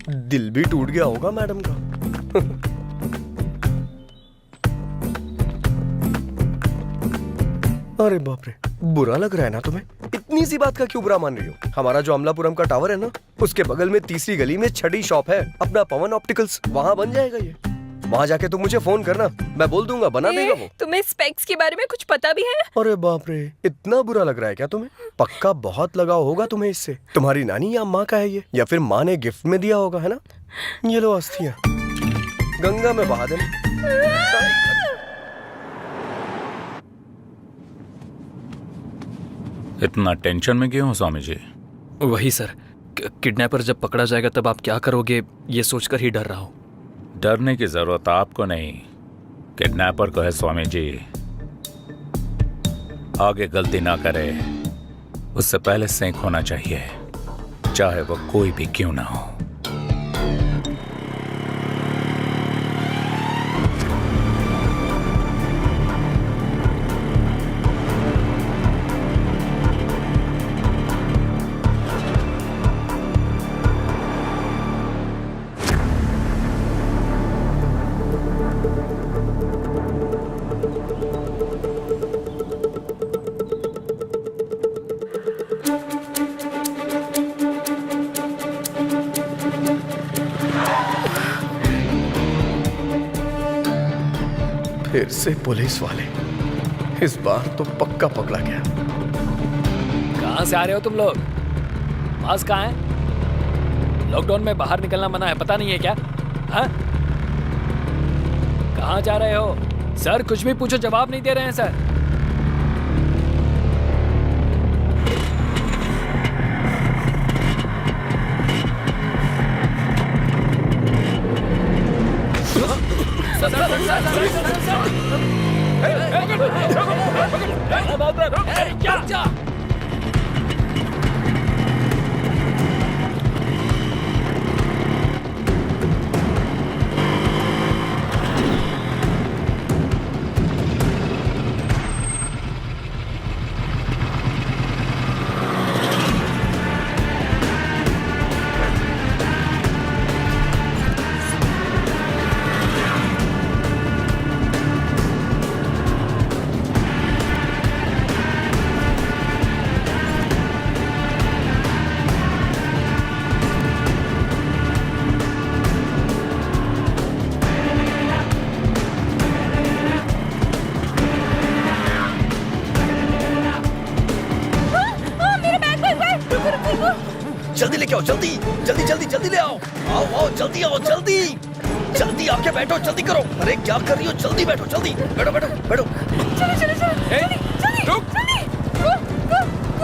दिल भी टूट गया होगा मैडम का। अरे बाप रे, बुरा लग रहा है ना तुम्हें? इतनी सी बात का क्यों बुरा मान रही हो? हमारा जो अमलापुरम का टावर है ना, उसके बगल में तीसरी गली में छठी शॉप है अपना पवन ऑप्टिकल्स, वहाँ बन जाएगा ये। वहाँ जाके तुम मुझे फोन करना, मैं बोल दूंगा, बना देगा वो। तुम्हें स्पेक्स के बारे में कुछ पता भी है? अरे बाप रे, इतना बुरा लग रहा है क्या तुम्हें? पक्का बहुत लगाव होगा तुम्हें इससे। तुम्हारी नानी या माँ का है ये, या फिर माँ ने गिफ्ट में दिया होगा, है ना? ये लो अस्थियाँ, गंगा में बहा देना। इतना टेंशन में क्यों हो स्वामी जी? वही सर, किडनैपर जब पकड़ा जाएगा तब आप क्या करोगे, ये सोचकर ही डर रहा हूँ। डरने की जरूरत आपको नहीं, किडनैपर को है स्वामी जी। आगे गलती ना करे, उससे पहले सेंक होना चाहिए, चाहे वो कोई भी क्यों ना हो। फिर से पुलिस वाले, इस बार तो पक्का पकड़ा गया। कहाँ से आ रहे हो तुम लोग? मास्क कहाँ है? लॉकडाउन में बाहर निकलना मना है, पता नहीं है क्या? हाँ? कहाँ जा रहे हो? सर कुछ भी पूछो जवाब नहीं दे रहे हैं सर। क्या? जल्दी लेके आओ, जल्दी जल्दी जल्दी जल्दी ले आओ। आओ आओ, जल्दी आओ, जल्दी जल्दी आके बैठो, जल्दी करो। अरे क्या कर रही हो? जल्दी बैठो, जल्दी बैठो बैठो बैठो। चलो चलो चलो जल्दी जल्दी जल्दी गो गो गो।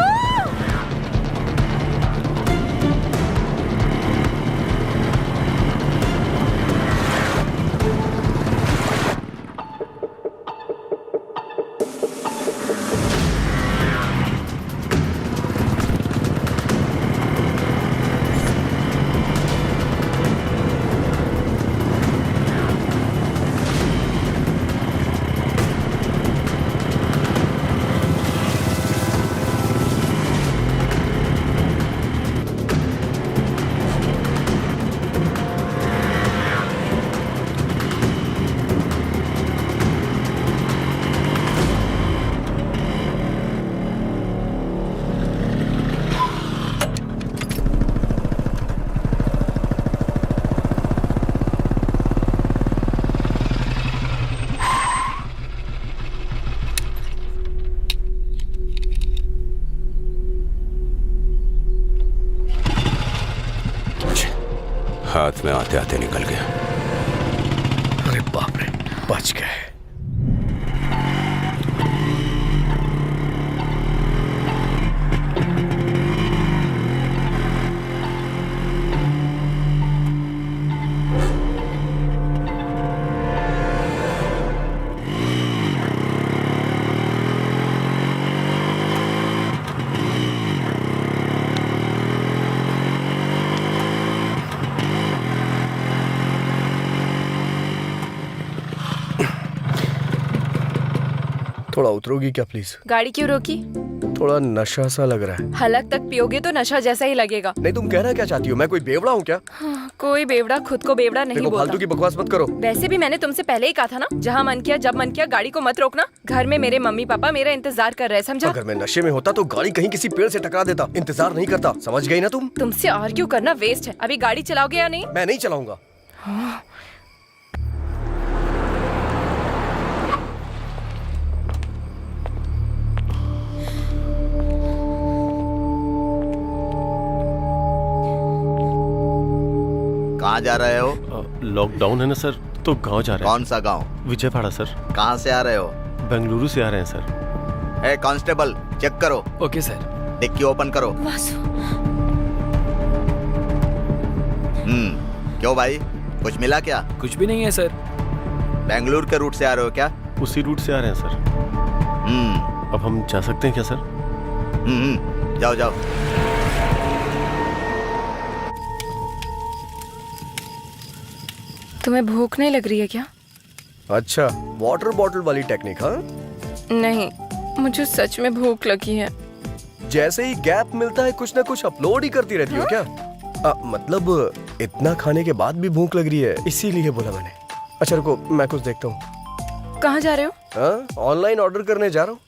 हाथ में आते आते निकल गया। अरे बाप रे, बच गए। थोड़ा उतरोगी क्या प्लीज? गाड़ी क्यों रोकी? थोड़ा नशा सा लग रहा है। हलक तक पियोगे तो नशा जैसा ही लगेगा। नहीं, तुम कहना क्या चाहती हो? मैं कोई बेवड़ा हूँ क्या? हाँ, कोई बेवड़ा खुद को बेवड़ा नहीं देखो, बोलता। फालतू की बकवास मत करो। वैसे भी मैंने तुमसे पहले ही कहा था ना, जहाँ मन किया जब मन किया गाड़ी को मत रोकना। घर में मेरे मम्मी पापा मेरा इंतजार कर रहे हैं, समझा? अगर मैं नशे में होता तो गाड़ी कहीं किसी पेड़ से टकरा देता। इंतजार नहीं करता, समझ गई ना तुम? तुमसे आर्ग्यू करना वेस्ट है। अभी गाड़ी चलाओगे या नहीं? मैं नहीं चलाऊंगा। कहाँ जा रहे हो? लॉकडाउन है ना सर, तो गांव जा रहे हैं। कौन सा गांव? विजयवाड़ा सर। कहाँ से आ रहे हो? बेंगलुरु से आ रहे हैं सर। ए कांस्टेबल, चेक करो। Okay sir. डिक्की ओपन करो। क्यों भाई, कुछ मिला क्या? कुछ भी नहीं है सर। बेंगलुरु के रूट से आ रहे हो क्या? उसी रूट से आ रहे हैं सर। अब हम जा सकते हैं क्या सर? जाओ जाओ। तुम्हें भूख नहीं लग रही है क्या? अच्छा, वाटर बॉटल वाली टेक्निक? हाँ, नहीं, मुझे सच में भूख लगी है। जैसे ही गैप मिलता है कुछ ना कुछ अपलोड ही करती रहती हो क्या? मतलब इतना खाने के बाद भी भूख लग रही है, इसीलिए बोला मैंने। अच्छा रुको, मैं कुछ देखता हूँ। कहाँ जा रहे हो? ऑनलाइन ऑर्डर करने जा रहा हूँ।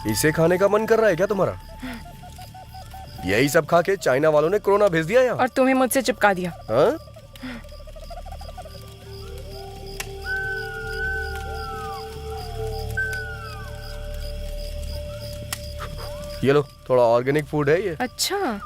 इसे खाने का मन कर रहा है क्या तुम्हारा? यही सब खा के चाइना वालों ने कोरोना भेज दिया यहाँ। और तुम्हें मुझसे चिपका दिया। हाँ? ये लो, थोड़ा ऑर्गेनिक फूड है ये। अच्छा।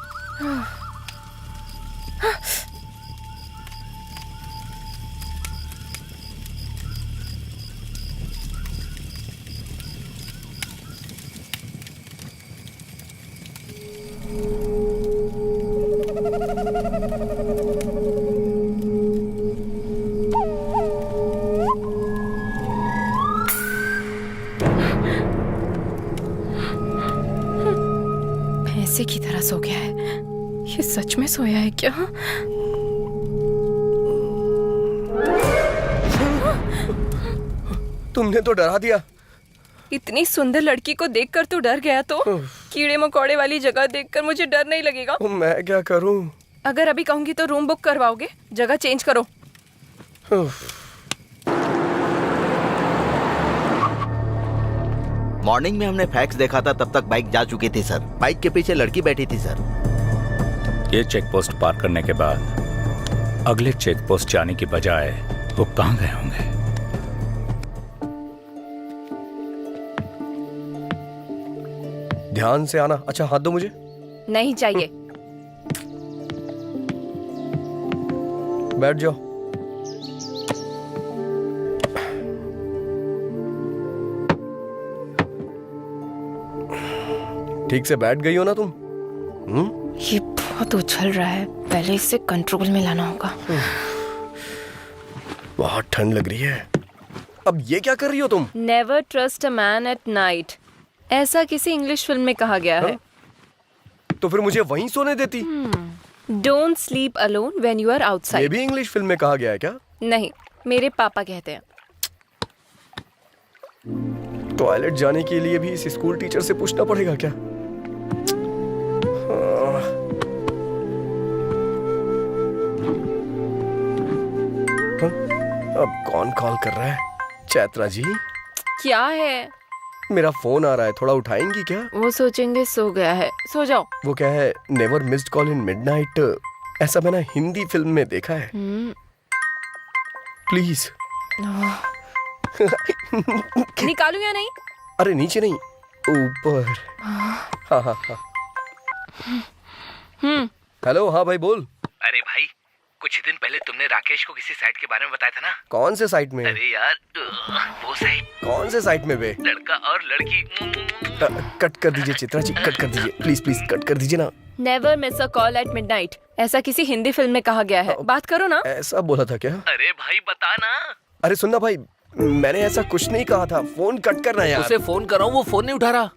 भैंसे की तरह सो गया है। ये सच में सोया है क्या? तुमने तो डरा दिया। इतनी सुंदर लड़की को देखकर तू डर गया तो कीड़े मकोड़े वाली जगह देखकर मुझे डर नहीं लगेगा? मैं क्या करूं? अगर अभी कहूंगी तो रूम बुक करवाओगे? जगह चेंज करो। मॉर्निंग में हमने फैक्स देखा था, तब तक बाइक जा चुकी थी सर। बाइक के पीछे लड़की बैठी थी सर। ये चेक पोस्ट पार करने के बाद अगले चेक पोस्ट जाने की बजाय वो कहाँ गए होंगे? ध्यान से आना। अच्छा, हाथ दो मुझे। नहीं चाहिए। बैठ जाओ। ठीक से बैठ गई हो ना तुम? ये बहुत उछल रहा है, पहले इसे कंट्रोल में लाना होगा। बहुत ठंड लग रही है। अब ये क्या कर रही हो तुम? Never trust a man at night, ऐसा किसी इंग्लिश फिल्म में कहा गया है। तो फिर मुझे वहीं सोने देती। Don't sleep alone when you are ये आउटसाइड। भी इंग्लिश फिल्म में कहा गया है क्या? नहीं, मेरे पापा कहते हैं। टॉयलेट जाने के लिए भी इस स्कूल टीचर से पूछना पड़ेगा क्या? अब कौन कॉल कर रहा है? चैत्रा जी? क्या है? मेरा फोन आ रहा है, थोड़ा उठाएंगी क्या? वो सोचेंगे सो गया है, सो जाओ। वो क्या है, never missed call in midnight, ऐसा मैंने हिंदी फिल्म में देखा है। प्लीज। निकालू या नहीं? अरे नीचे नहीं, ऊपर। हाँ हाँ हाँ। हेलो, हाँ भाई बोल। अरे भाई, कुछ दिन पहले तुमने राकेश को किसी साइट के बारे में बताया था ना? कौन से साइट में? अरे यार, वो साइट। कौन से साइट में बे? लड़का और लड़की। कट कर दीजिए चित्रा जी, कट कर दीजिए प्लीज प्लीज, कट कर दीजिए ना। Never miss a call at midnight, ऐसा किसी हिंदी फिल्म में कहा गया है। बात करो ना। ऐसा बोला था क्या? अरे भाई बता ना। अरे सुनना भाई, मैंने ऐसा कुछ नहीं कहा था। फोन कट करना यार। उसे फोन कर रहा हूँ, वो फोन नहीं उठा रहा।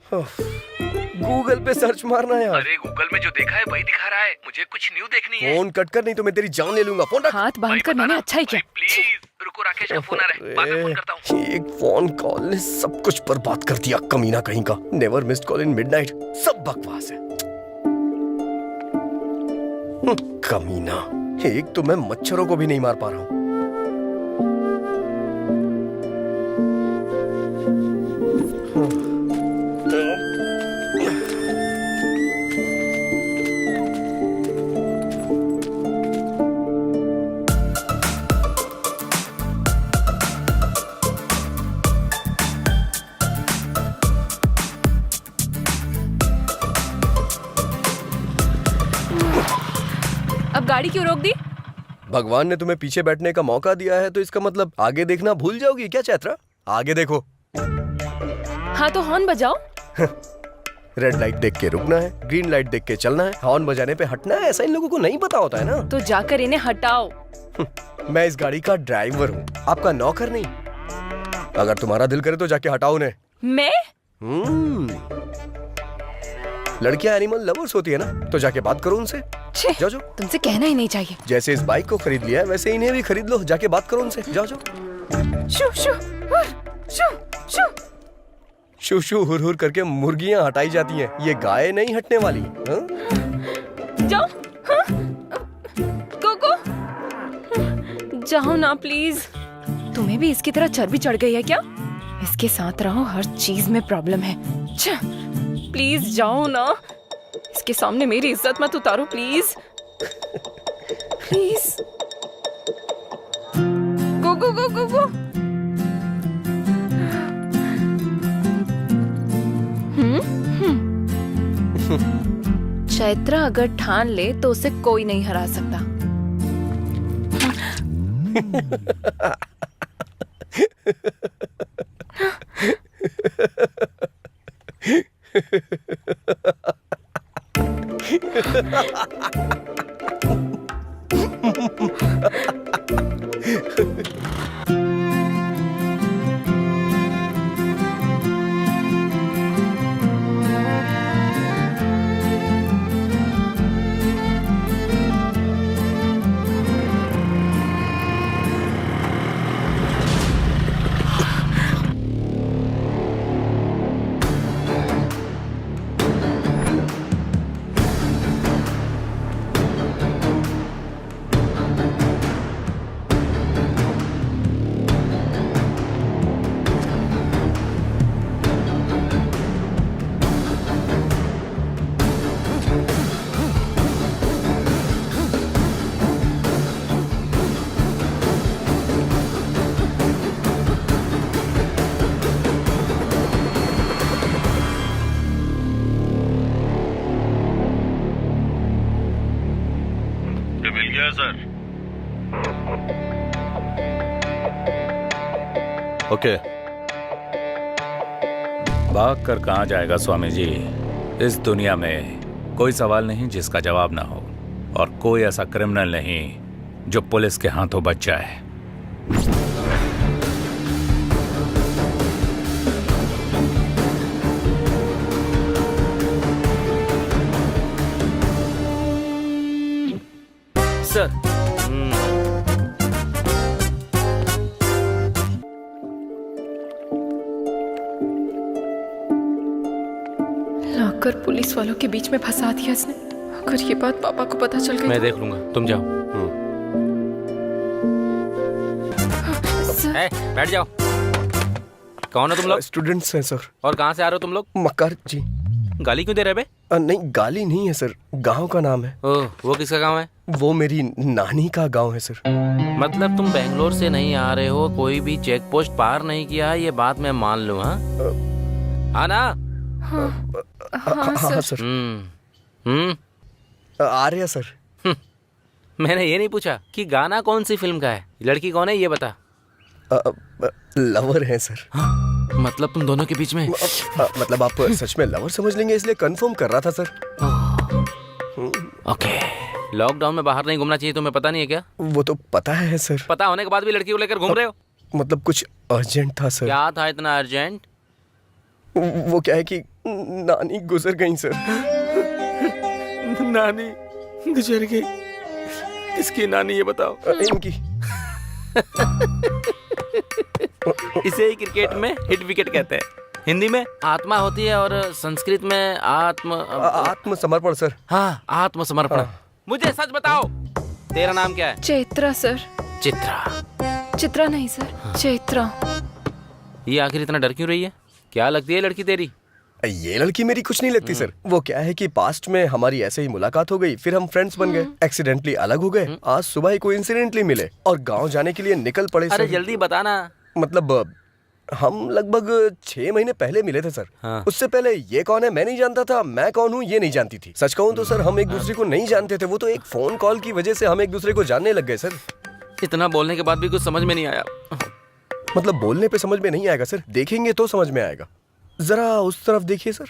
गूगल पे सर्च मारना यार। अरे गूगल में जो देखा है वही दिखा रहा है, मुझे कुछ न्यू देखनी है। फोन कट कर, नहीं तो मैं तेरी जान ले लूंगा। फोन रख। हाथ बांध कर मैंने अच्छा ही किया। प्लीज रुको, राकेश का फोन आ रहा है, बाद में फोन करता हूँ। एक फोन कॉल ने सब कुछ बर्बाद कर दिया, कमीना कहीं का। Never missed call in midnight, सब बकवास है। कमीना, एक तो मैं मच्छरों को भी नहीं मार पा रहा हूँ। अब गाड़ी क्यों रोक दी? भगवान ने तुम्हें पीछे बैठने का मौका दिया है, तो इसका मतलब आगे देखना भूल जाओगी क्या चैत्रा? आगे देखो। हाँ तो हॉर्न बजाओ। रेड लाइट देख के रुकना है, ग्रीन लाइट देख के चलना है, हॉर्न बजाने पे हटना है। ऐसा इन लोगों को नहीं पता होता है ना। तो जाकर इन्हें हटाओ। मैं इस गाड़ी का ड्राइवर हूँ, आपका नौकर नहीं। अगर तुम्हारा दिल करे तो जाके हटाओ उन्हें। मैं? लड़कियां एनिमल लवर्स होती है ना, तो जाके बात करो उनसे। जाओ जाओ। तुमसे कहना ही नहीं चाहिए। जैसे इस बाइक को खरीद लिया है, वैसे इन्हें भी खरीद लो। जाके बात करो उनसे। जाओ जाओ। शू शू शू शू शू शू हुर हुर करके मुर्गियां हटाई जाती हैं, ये गाय नहीं हटने वाली। जाओ। कोको, जाओ ना प्लीज। तुम्हें भी इसकी तरह चर्बी चढ़ गई है क्या? इसके साथ रहो, हर चीज में प्रॉब्लम है। प्लीज जाओ ना। इसके सामने मेरी इज्जत मत उतारो प्लीज प्लीज। गो गो गो गो गो। चैत्रा अगर ठान ले तो उसे कोई नहीं हरा सकता। मिल गया सर। ओके। भाग कर कहाँ जाएगा स्वामी जी? इस दुनिया में कोई सवाल नहीं जिसका जवाब ना हो, और कोई ऐसा क्रिमिनल नहीं जो पुलिस के हाथों बच जाए। सर लाकर पुलिस वालों के बीच में फंसा दिया इसने। अगर ये बात पापा को पता चल गई मैं देख लूंगा, तुम जाओ। सर, बैठ जाओ। कौन हो तुम लोग? स्टूडेंट्स हैं सर। और कहाँ से आ रहे हो तुम लोग? मक्कार जी। गाली क्यों दे रहे बे? नहीं, गाली नहीं है सर, गांव का नाम है। ओह, वो किसका गांव है? वो मेरी नानी का गांव है सर। मतलब तुम बेंगलोर से नहीं आ रहे हो, कोई भी चेक पोस्ट पार नहीं किया, ये बात मैं मान लूं। हाँ हाँ ना? हाँ सर। आ रहे हैं सर। मैंने ये नहीं पूछा कि गाना कौन सी फिल्म का है, लड़की कौन है ये बता। लवर है सर। मतलब तुम दोनों के बीच में? मतलब आप सच में लवर समझ लेंगे, इसलिए कंफर्म कर रहा था सर। ओके। लॉकडाउन में बाहर नहीं घूमना चाहिए, तुम्हें पता नहीं है क्या? वो तो पता है सर। पता होने के बाद भी लड़की को लेकर घूम रहे हो? मतलब कुछ अर्जेंट था सर। क्या था इतना अर्जेंट? वो क्या है कि नानी गुजर गई सर। नानी गुजर गई? किसकी नानी ये बताओ? इनकी। इसे ही क्रिकेट में हिट विकेट कहते हैं, हिंदी में आत्मा होती है और संस्कृत में आत्मसमर्पण सर। हाँ, आत्मसमर्पण। मुझे सच बताओ, तेरा नाम क्या है? चैत्रा सर। चित्रा? चित्रा नहीं सर, चैत्रा। ये आखिर इतना डर क्यों रही है? क्या लगती है लड़की तेरी? ये लड़की मेरी कुछ नहीं लगती सर। वो क्या है कि पास्ट में हमारी ऐसे ही मुलाकात हो गई, फिर हम फ्रेंड्स बन गए, एक्सीडेंटली अलग हो गए, आज सुबह ही कोइंसिडेंटली मिले और गांव जाने के लिए निकल पड़े। अरे जल्दी बताना। मतलब हम लगभग 6 महीने पहले मिले थे सर। हाँ। उससे पहले ये कौन है मैं नहीं जानता था, मैं कौन हूँ ये नहीं जानती थी। सच कहूँ तो सर हम एक दूसरे को नहीं जानते थे, वो तो एक फोन कॉल की वजह से हम एक दूसरे को जानने लग गए सर। इतना बोलने के बाद भी कुछ समझ में नहीं आया। मतलब बोलने पे समझ में नहीं आएगा सर, देखेंगे तो समझ में आएगा। जरा उस तरफ देखिए सर।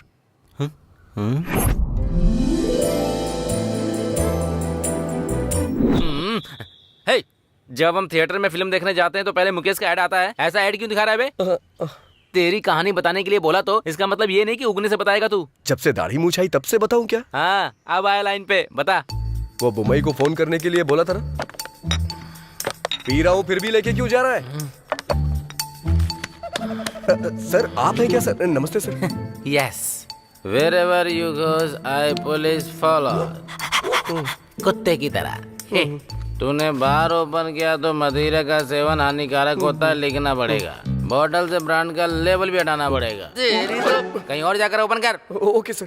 हे, जब हम थिएटर में फिल्म देखने जाते हैं तो पहले मुकेश का ऐड आता है, ऐसा ऐड क्यों दिखा रहा है बे? तेरी कहानी बताने के लिए बोला तो इसका मतलब ये नहीं कि उगने से बताएगा तू। जब से दाढ़ी मूछ आई तब से बताऊं क्या? हाँ, अब आया लाइन पे, बता। वो बुमई को फोन करने के लिए बोला था ना। पी रहा हूँ फिर भी लेके क्यों जा रहा है? सर आप हैं क्या सर? नमस्ते sir. Yes, wherever you goes, I police follow. कुत्ते की तरह। तूने बार ओपन किया तो मदिरा का सेवन हानिकारक होता है, लिखना पड़ेगा। बोतल से ब्रांड का लेबल भी हटाना पड़ेगा। कहीं और जाकर ओपन कर। Okay sir.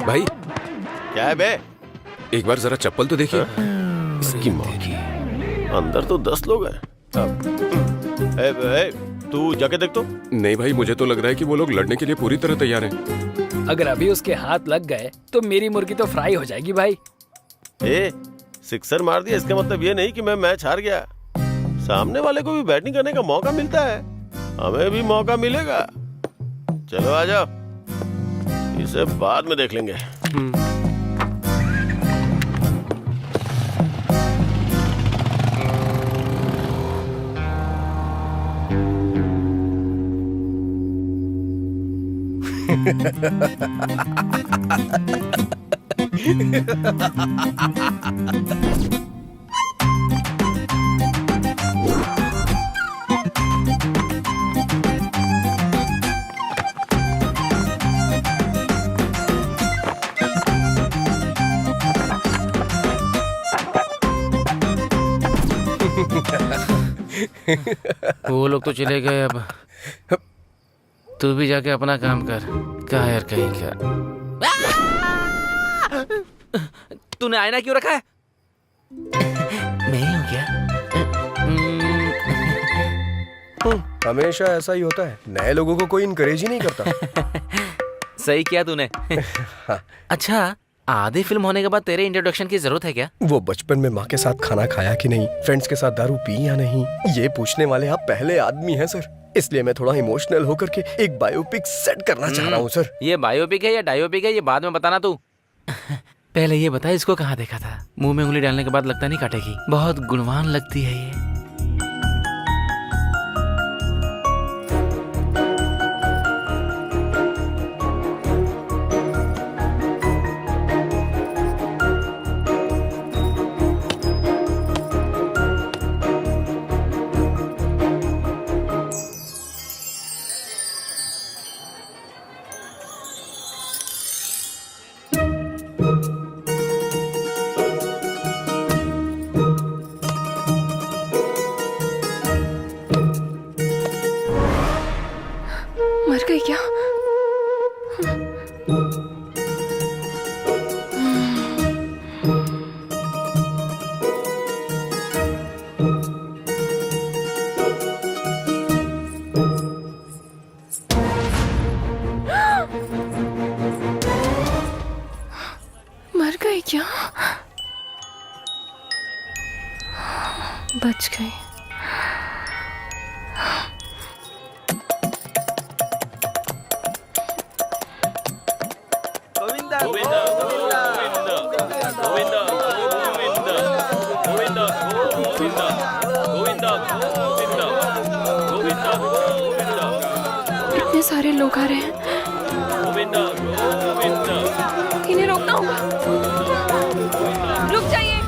भाई क्या है बे? एक बार जरा चप्पल तो देखिए। इसकी माँ की। अंदर तो 10 लोग हैं। तू जाके देख तो। नहीं भाई, मुझे तो लग रहा है कि वो लोग लड़ने के लिए पूरी तरह तैयार हैं। अगर अभी उसके हाथ लग गए तो मेरी मुर्गी तो फ्राई हो जाएगी भाई। सिक्सर मार दिया इसका मतलब ये नहीं कि मैं मैच हार गया। सामने वाले को भी बैटिंग करने का मौका मिलता है, हमें भी मौका मिलेगा। चलो आ जाओ, इसे बाद में देख लेंगे। वो लोग तो चले गए, अब तू भी जाके अपना काम कर। क्या यार कहीं क्या। तूने आईना क्यों रखा है? मैं ही हूँ क्या? हमेशा ऐसा ही होता है, नए लोगों को कोई इनकरेज ही नहीं करता। सही किया तूने। अच्छा, आधी फिल्म होने के बाद तेरे इंट्रोडक्शन की जरूरत है क्या? वो बचपन में माँ के साथ खाना खाया कि नहीं, फ्रेंड्स के साथ दारू पी या नहीं, ये पूछने वाले आप पहले आदमी हैं सर। इसलिए मैं थोड़ा इमोशनल होकर के एक बायोपिक सेट करना चाह रहा हूँ सर। ये बायोपिक है या डायोपिक है, ये बाद में बताना तू। पहले ये बता, इसको कहाँ देखा था? मुंह में उंगली डालने के बाद लगता नहीं काटेगी। बहुत गुणवान लगती है ये। मर गई क्या? मर गई क्या? बच गई। कितने सारे लोग आ रहे हैं, इन्हें रोकना होगा। रुक जाइए।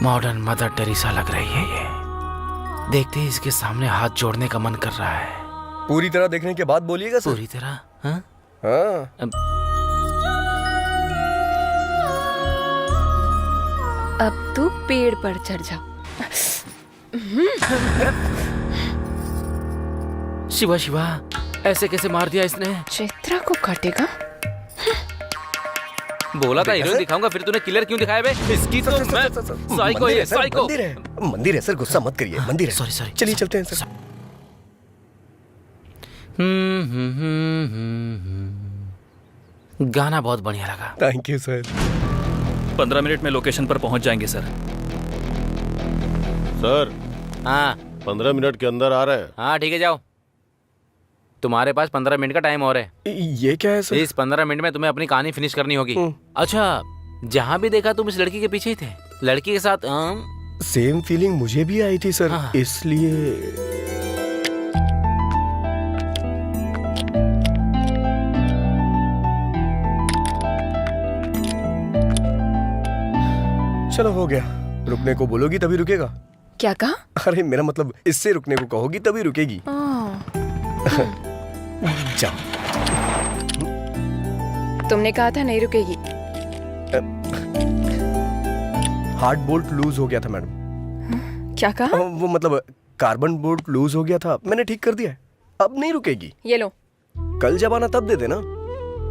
मॉडर्न मदर टेरेसा लग रही है ये। देखते ही इसके सामने हाथ जोड़ने का मन कर रहा है। पूरी तरह देखने के बाद बोलिएगा सर। पूरी तरह? हाँ? हाँ। अब तू पेड़ पर चढ़ जा। शिवा शिवा, ऐसे कैसे मार दिया इसने? चित्रा को काटेगा। बोला था हीरोइन दिखाऊंगा, फिर तूने किलर क्यों दिखाया बे? इसकी तो मैं साइको है, साइको। मंदिर है सर, गुस्सा मत करिए, मंदिर है। सॉरी। चलिए चलते हैं सर। गाना बहुत बढ़िया लगा। Thank you sir. 15 मिनट में लोकेशन पर पहुंच जाएंगे सर। सर हाँ 15 मिनट के अंदर आ रहे हैं। हाँ ठीक है, जाओ। तुम्हारे पास 15 मिनट का टाइम और है। ये क्या है सर? इस 15 मिनट में तुम्हें अपनी कहानी फिनिश करनी होगी। अच्छा, जहाँ भी देखा तुम इस लड़की के पीछे ही थे, लड़की के साथ। सेम फीलिंग मुझे भी आई थी सर। हाँ। इसलिए चलो हो गया। रुकने को बोलोगी तभी रुकेगा। क्या कहा? अरे मेरा मतलब इससे रुकने को कहोगी तभी रुकेगी। जाओ। तुमने कहा था नहीं रुकेगी। हार्ड बोल्ट लूज हो गया था मैडम। क्या कहा? वो मतलब कार्बन बोल्ट लूज हो गया था, मैंने ठीक कर दिया है। अब नहीं रुकेगी। ये लो। कल जब आना तब दे देना।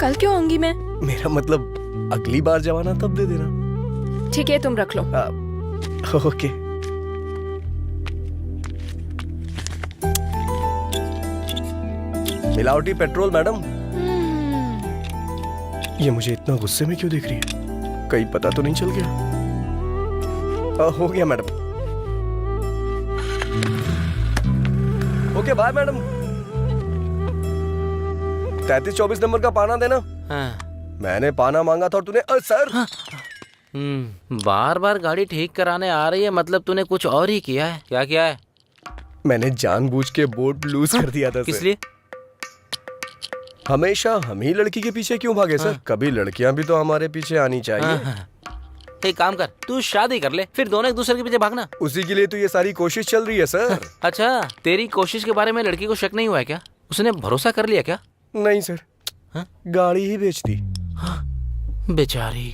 कल क्यों आऊंगी मैं? मेरा मतलब अगली बार जब आना तब दे देना। ठीक है, तुम रख लो। ओके। मिलावटी पेट्रोल मैडम। ये मुझे इतना गुस्से में क्यों देख रही है? कहीं पता तो नहीं चल गया? हो गया madam. Okay bye madam. 3324 number का पाना देना। मैंने पाना मांगा था और तूने सर। बार बार गाड़ी ठीक कराने आ रही है, मतलब तूने कुछ और ही किया है। क्या किया है? मैंने जानबूझ के बोर्ड लूज कर दिया था। किस लिए? हमेशा हम ही लड़की के पीछे क्यों भागे सर? कभी लड़कियां भी तो हमारे पीछे आनी चाहिए। एक काम कर, तू शादी कर ले, फिर दोनों एक दूसरे के पीछे भागना। उसी के लिए तो ये सारी कोशिश चल रही है सर। अच्छा, तेरी कोशिश के बारे में लड़की को शक नहीं हुआ है क्या? उसने भरोसा कर लिया क्या? नहीं सर। गाड़ी ही बेच दी। बेचारी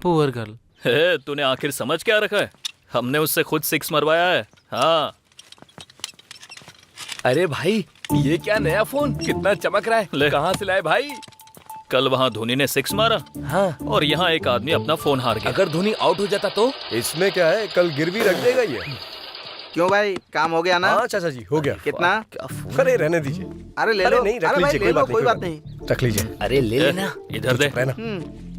पुअर गर्ल। हे, तूने आखिर समझ क्या रखा है? हमने उससे खुद 6 मरवाया है। हाँ। अरे भाई, ये क्या नया फोन, कितना चमक रहा है। कहाँ से लाए भाई? कल वहाँ धोनी ने 6 मारा। हाँ। और यहाँ एक आदमी अपना फोन हार गया। अगर धोनी आउट हो जाता तो? इसमें क्या है, कल गिरवी रख देगा ये। क्यों भाई, काम हो गया ना? हाँ चाचा जी, हो गया। कितना? अरे रहने दीजिए। अरे ले लो। नहीं रख अरे भाई, लीजिए, ले लो, कोई बात नहीं। रख लीजिए। अरे ले लेना। इधर दे।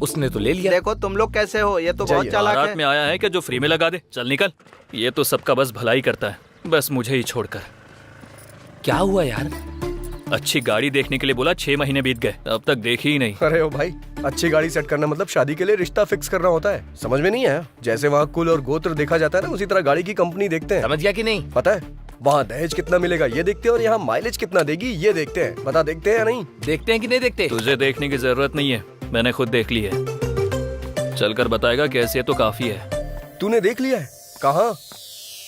उसने तो ले लिया। देखो तुम लोग कैसे हो, ये तो बहुत चालाक है। बारात में आया है कि जो फ्री में लगा दे। चल निकल। ये तो सबका बस भलाई करता है, बस मुझे ही छोड़कर। क्या हुआ यार? अच्छी गाड़ी देखने के लिए बोला, 6 महीने बीत गए, अब तक देखी ही नहीं। अरे ओ भाई, अच्छी गाड़ी सेट करना मतलब शादी के लिए रिश्ता फिक्स करना होता है। समझ में नहीं आया? जैसे वहाँ कुल और गोत्र देखा जाता है ना, उसी तरह गाड़ी की कंपनी देखते हैं। समझ गया कि नहीं? पता है, वहाँ दहेज कितना मिलेगा ये देखते हैं और यहाँ माइलेज कितना देगी ये देखते हैं। बता देखते हैं या नहीं? देखते हैं कि नहीं देखते? तुझे देखने की जरूरत नहीं है, मैंने खुद देख ली है। चलकर बताएगा कैसी है तो काफी है। तूने देख लिया है? कहाँ?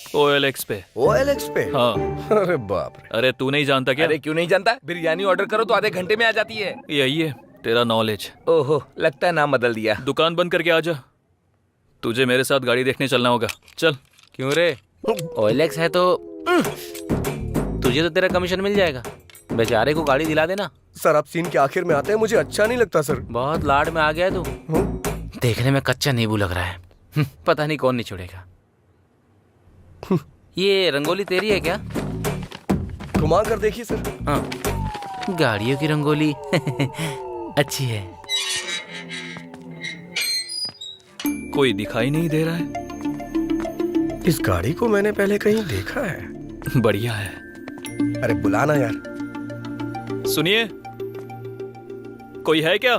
OLX पे। OLX पे? हाँ। अरे बाप रे। अरे तू नहीं जानता क्या? अरे क्यों नहीं जानता? बिरयानी ऑर्डर करो तो आधे घंटे में आ जाती है। यही है तेरा नॉलेज। ओहो, लगता है नाम बदल दिया। दुकान बंद करके आ जा, तुझे मेरे साथ गाड़ी देखने चलना होगा। चल। क्यों रे? OLX है तो तुझे तो तेरा कमीशन मिल जाएगा। बेचारे को गाड़ी दिला देना। सर आप सीन के आखिर में आते हैं, मुझे अच्छा नहीं लगता सर। बहुत लाड में आ गया तू। देखने में कच्चा नींबू लग रहा है। पता नहीं कौन निचोड़ेगा। ये रंगोली तेरी है क्या? घुमा कर देखिए सर। हाँ, गाड़ियों की रंगोली अच्छी है। कोई दिखाई नहीं दे रहा है। इस गाड़ी को मैंने पहले कहीं देखा है। बढ़िया है। अरे बुलाना यार। सुनिए, कोई है क्या?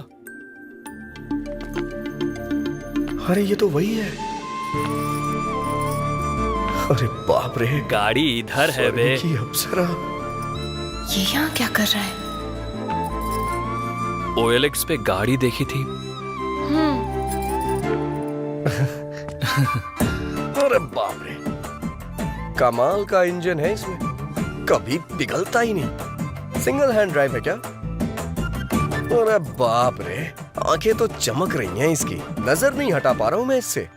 अरे ये तो वही है। अरे बाप रे, गाड़ी इधर है बे। की अप्सरा। ये यहाँ क्या कर रहा है? OLX पे गाड़ी देखी थी। अरे बाप रे, कमाल का इंजन है इसमें, कभी पिघलता ही नहीं। सिंगल हैंड ड्राइव है क्या? अरे बाप रे, आंखें तो चमक रही हैं इसकी, नजर नहीं हटा पा रहा हूँ मैं इससे।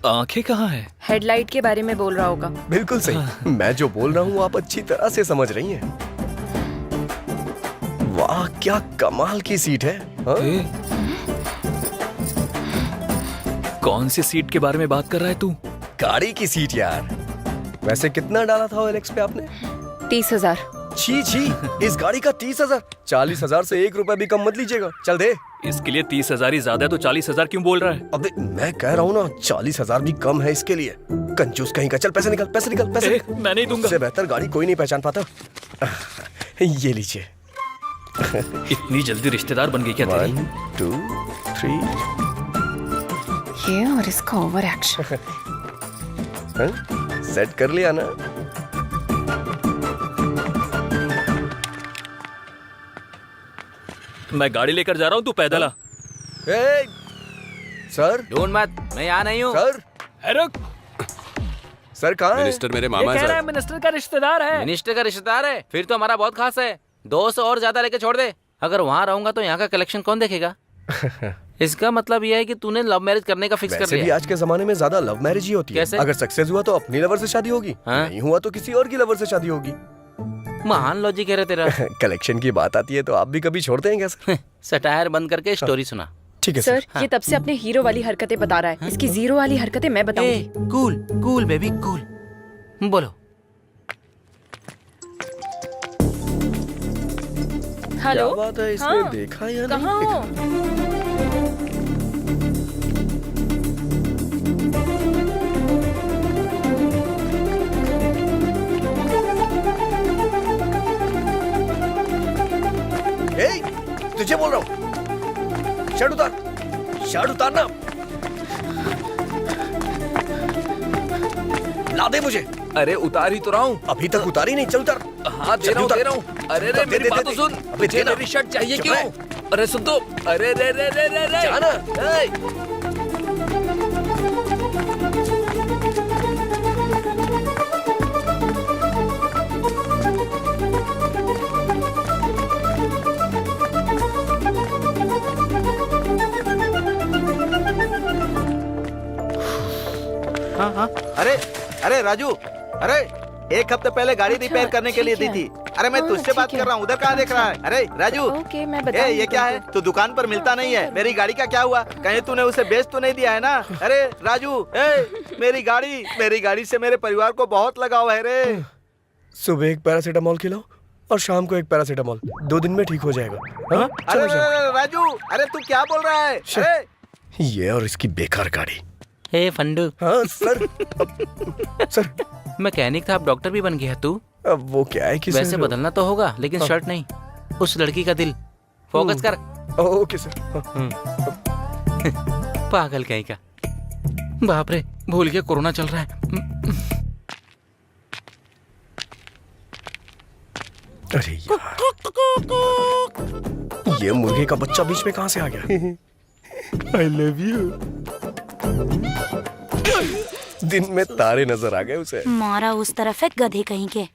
आंखें कहाँ है? हेडलाइट के बारे में बोल रहा होगा। बिल्कुल सही। मैं जो बोल रहा हूँ आप अच्छी तरह से समझ रही हैं। वाह क्या कमाल की सीट है। कौन सी सीट के बारे में बात कर रहा है तू? गाड़ी की सीट यार। वैसे कितना डाला था OLX पे आपने? 30,000। छी छी, इस गाड़ी का 30,000? 40,000 से 1 रुपया भी कम मत लीजिएगा। चल दे। इसके लिए 30,000 ही ज्यादा है तो 40,000 क्यों बोल रहा है? अबे मैं कह रहा हूँ ना, 40,000 भी कम है इसके लिए। कंजूस कहीं का। चल पैसे निकल, पैसे निकल, पैसे निकल। मैं नहीं दूंगा। इससे बेहतर गाड़ी कोई नहीं पहचान पाता। ये लीजिए। इतनी जल्दी रिश्तेदार बन गई क्या तेरी? 1 2 3। ये और इसका ओवर एक्शन। सेट कर लिया ना? मैं गाड़ी लेकर जा रहा हूँ, तू पैदल आ। सर ढूंढ मत। मैं यहाँ नहीं हूँ। सर रुक, सर कहाँ है? मिनिस्टर मेरे ये मामा कह हैं रहा है सर। मिनिस्टर का रिश्तेदार है। मिनिस्टर का रिश्तेदार है? फिर तो हमारा बहुत खास है। 200 और ज्यादा लेके छोड़ दे। अगर वहाँ रहूंगा तो यहाँ का कलेक्शन कौन देखेगा? इसका मतलब यह है कि तूने लव मैरिज करने का फिक्स कर वैसे भी लिया। आज के जमाने में ज्यादा लव मैरिज ही होती है। कैसे? अगर सक्सेस हुआ तो अपनी लवर से शादी होगी, हाँ? नहीं हुआ तो किसी और की लवर से शादी होगी। महान लॉजिक है रे तेरा। कलेक्शन की बात आती है तो आप भी कभी छोड़ते हैं क्या सर? सटायर बंद करके स्टोरी सुना। ठीक है सर सर। ये तब से अपने हीरो वाली हरकतें बता रहा है। इसकी जीरो वाली हरकतें मैं बताऊंगी। Cool cool baby cool. बोलो। हेलो, क्या बात है, इसने हाँ, देखा या कहाँ नहीं हो? ए, तुझे बोल रहा हूँ, शर्ट उतार, शर्ट उतारना। ला दे मुझे। अरे उतार ही तो रहा हूँ। अभी तक उतारी नहीं, चल उतार। हाँ दे रहा हूँ। अरे रे मेरी बात तो सुन। अबे तुझे दे ना। मेरी शर्ट चाहिए चुप क्यों? रह। अरे सुन तो। अरे रे रे रे रे रे। जाना। ए, हाँ हाँ। अरे अरे राजू, अरे 1 हफ्ते पहले गाड़ी अच्छा, रिपेयर करने के लिए ठीक दी है। थी। अरे मैं हाँ, तुझसे ठीक बात है। कर रहा हूँ, उधर कहाँ देख रहा है? अरे राजू, ओके मैं ए बताऊंगी ये क्या है? तुमको। तू दुकान पर मिलता नहीं है। मेरी गाड़ी का क्या हुआ? कहीं तूने उसे बेच तो नहीं दिया है ना? अरे राजू, मेरी गाड़ी से मेरे परिवार को बहुत लगाव है रे। सुबह एक पैरासीटामोल खिलाओ और शाम को एक पैरासीटामोल, 2 दिन में ठीक हो जाएगा। हाँ? अरे चलो जाओ। अरे, राजू, अरे तू क्या बोल रहा है? अरे ये और इसकी बेकार गाड़ी। हे फंडू। हाँ सर। सर मैकेनिक था, अब डॉक्टर भी बन गया तू। अब वो क्या है कि वैसे सर, बदलना तो होगा, लेकिन हाँ। शर्ट नहीं, उस लड़की का दिल। फोकस कर। Okay sir. हाँ। पागल कहीं का। बाप रे, भूल गया कोरोना चल रहा है। अरे यार, ये मुर्गे का बच्चा बीच में कहाँ से आ गया? I love you. दिन में तारे नजर आ गए उसे। मारा उस तरफ है गधे कहीं के।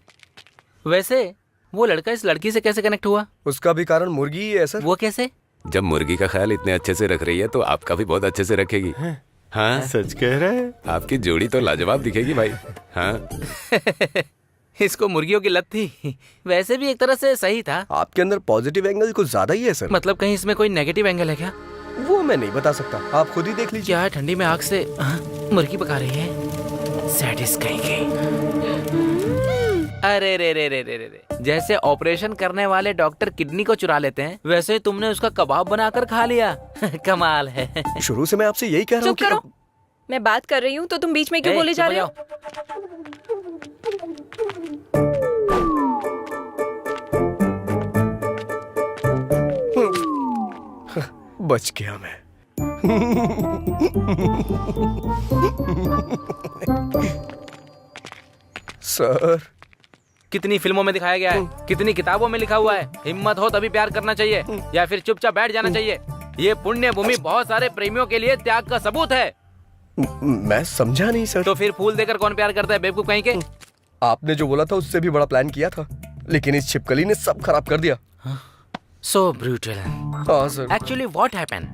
वैसे वो लड़का इस लड़की से कैसे कनेक्ट हुआ? उसका भी कारण मुर्गी ही है सर। वो कैसे? जब मुर्गी का ख्याल इतने अच्छे से रख रही है तो आपका भी बहुत अच्छे से रखेगी। हाँ सच कह रहे हैं? आपकी जोड़ी तो लाजवाब दिखेगी भाई। हाँ इसको मुर्गियों की लत थी। वैसे भी एक तरह से सही था। आपके अंदर पॉजिटिव एंगल कुछ ज्यादा ही है सर। मतलब कहीं इसमें कोई नेगेटिव एंगल है क्या? वो मैं नहीं बता सकता, आप खुद ही देख लीजिए। क्या है, ठंडी में आग से मुर्गी पका रही है? सैडिस कहीं की। अरे रे रे रे रे रे रे। जैसे ऑपरेशन करने वाले डॉक्टर किडनी को चुरा लेते हैं, वैसे तुमने उसका कबाब बनाकर खा लिया। कमाल है। शुरू से मैं आपसे यही कह रहा हूँ चुप करो। मैं बात कर रही हूँ तो तुम बीच में क्यों बोले जा रहे हो? बच गया मैं। सर कितनी फिल्मों में दिखाया गया है, कितनी किताबों में लिखा हुआ है, हिम्मत हो तभी प्यार करना चाहिए या फिर चुपचाप बैठ जाना चाहिए। ये पुण्य भूमि बहुत सारे प्रेमियों के लिए त्याग का सबूत है। मैं समझा नहीं सर। तो फिर फूल देकर कौन प्यार करता है, बेवकूफ कहीं के? आपने जो बोला था उससे भी बड़ा प्लान किया था, लेकिन इस छिपकली ने सब खराब कर दिया। सो ब्रूटल। हाँ सर। Actually what happened?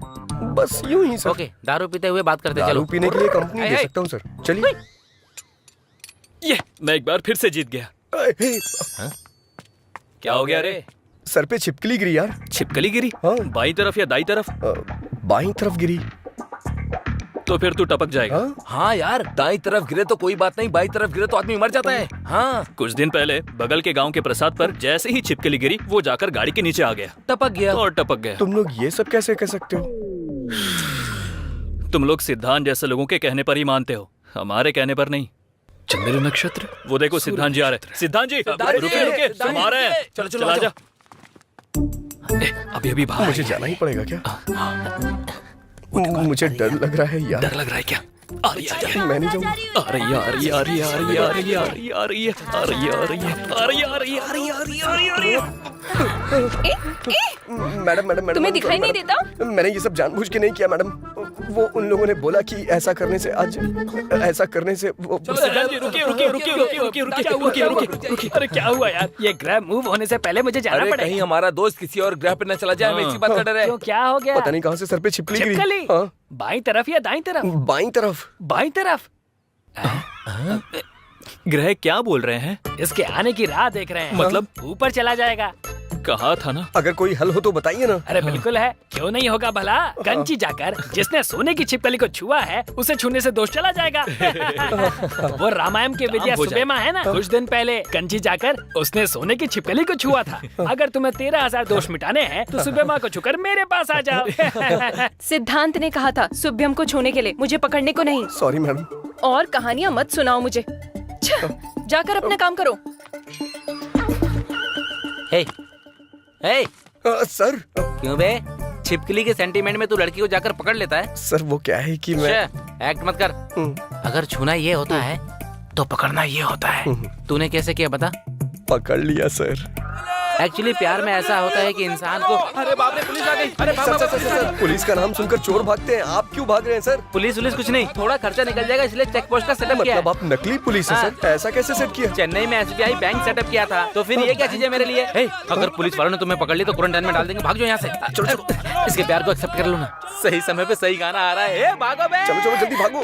बस यूं ही सर। ओके, दारू पीते हुए बात करते दारू चलो। पीने के लिए कंपनी हे, दे हे। सकता हूँ सर, चलिए। ये मैं एक बार फिर से जीत गया। क्या हो गया रे? सर पे छिपकली गिरी यार। छिपकली गिरी? हाँ। बाई तरफ या दाई तरफ? बाईं तरफ गिरी। तो फिर तू टपक जाएगा। हाँ यार, दाईं तरफ गिरे तो कोई बात नहीं, बाईं तरफ गिरे तो आदमी मर जाता है। हाँ कुछ दिन पहले बगल के गांव के प्रसाद पर जैसे ही छिपकली गिरी, वो जाकर गाड़ी के नीचे आ गया, टपक गया। और टपक गया। तुम लोग ये सब कैसे कह सकते हो? तुम लोग सिद्धांत जैसे लोगों के कहने पर ही मानते हो, हमारे कहने पर नहीं। चंद्र नक्षत्र। वो देखो सिद्धांत जी आ रहे। सिद्धांत जी रुके रुके, तुम आ रहे हैं। चलो चलो, चला आ जा। अभी अभी बाहर मुझे जाना ही पड़ेगा क्या? मुझे डर लग रहा है यार। डर लग रहा है क्या? आ रही है, मैं नहीं जाऊंगा। आ रही है, आ रही है, आ रही है, आ रही है, आ रही है, आ रही है, आ रही है, आ रही है, आ रही है, आ रही है, आ रही है, आ रही है, आ रही है, आ रही है, आ रही है, आ रही है। मैडम मैडम मैडम तुम्हें दिखाई नहीं देता? मैंने ये सब जानबूझ के नहीं किया मैडम। वो उन लोगों ने बोला कि ऐसा करने से आज ऐसा करने से वो रुकिए। अरे क्या हुआ यार? ये ग्रैब मूव होने से पहले मुझे जाना अरे पड़ेगा। कहीं हमारा दोस्त किसी और ग्रह पे न चला जाए, हमें इसी बात का डर है। क्यों, क्या हो गया? पता नहीं कहाँ से सर पे छिपकली गिरी। छिपकली? हाँ। बाईं तरफ या दाईं तरफ? बाईं तरफ। बाईं तरफ? ग्रह क्या बोल रहे हैं? इसके आने की राह देख रहे हैं। मतलब? ऊपर चला जाएगा। कहा था ना। अगर कोई हल हो तो बताइए ना। अरे बिल्कुल है, क्यों नहीं होगा भला। कंची जाकर जिसने सोने की छिपकली को छुआ है उसे छूने से दोष चला जाएगा। वो रामायण के विद्या सुबेमा है ना, कुछ दिन पहले कंची जाकर उसने सोने की छिपकली को छुआ था। अगर तुम्हें 13,000 दोष मिटाने हैं तो सुबेमा को छूकर मेरे पास आ जाओ। सिद्धांत ने कहा था शुभ्यम को छूने के लिए, मुझे पकड़ने को नहीं। Sorry madam. और कहानियाँ मत सुनाओ मुझे। जाकर अपना काम करो। सर। क्यों बे? छिपकली के सेंटीमेंट में तू लड़की को जाकर पकड़ लेता है? सर वो क्या है कि मैं एक्ट मत कर। अगर छूना ये होता है तो पकड़ना ये होता है। तूने कैसे किया बता? पकड़ लिया सर। एक्चुअली प्यार में ऐसा होता है कि इंसान को। अरे बाप रे, पुलिस आ गई। अरे सर, पुलिस का नाम सुनकर चोर भागते हैं, आप क्यों भाग रहे हैं सर? पुलिस कुछ नहीं, थोड़ा खर्चा निकल जाएगा इसलिए चेक पोस्ट का सेटअप किया। मतलब आप नकली पुलिस है सर? ऐसा कैसे सेट किया? चेन्नई में SBI बैंक सेटअप किया था, तो फिर ये क्या चीज है मेरे लिए? अगर पुलिस वालों ने तुम्हें पकड़ ली तो क्वारंटाइन में डाल देंगे। भाग जाओ यहाँ से। चलो इसके प्यार को एक्सेप्ट कर लो ना। सही समय पे सही गाना आ रहा है। भागो बे। चलो जल्दी भागो।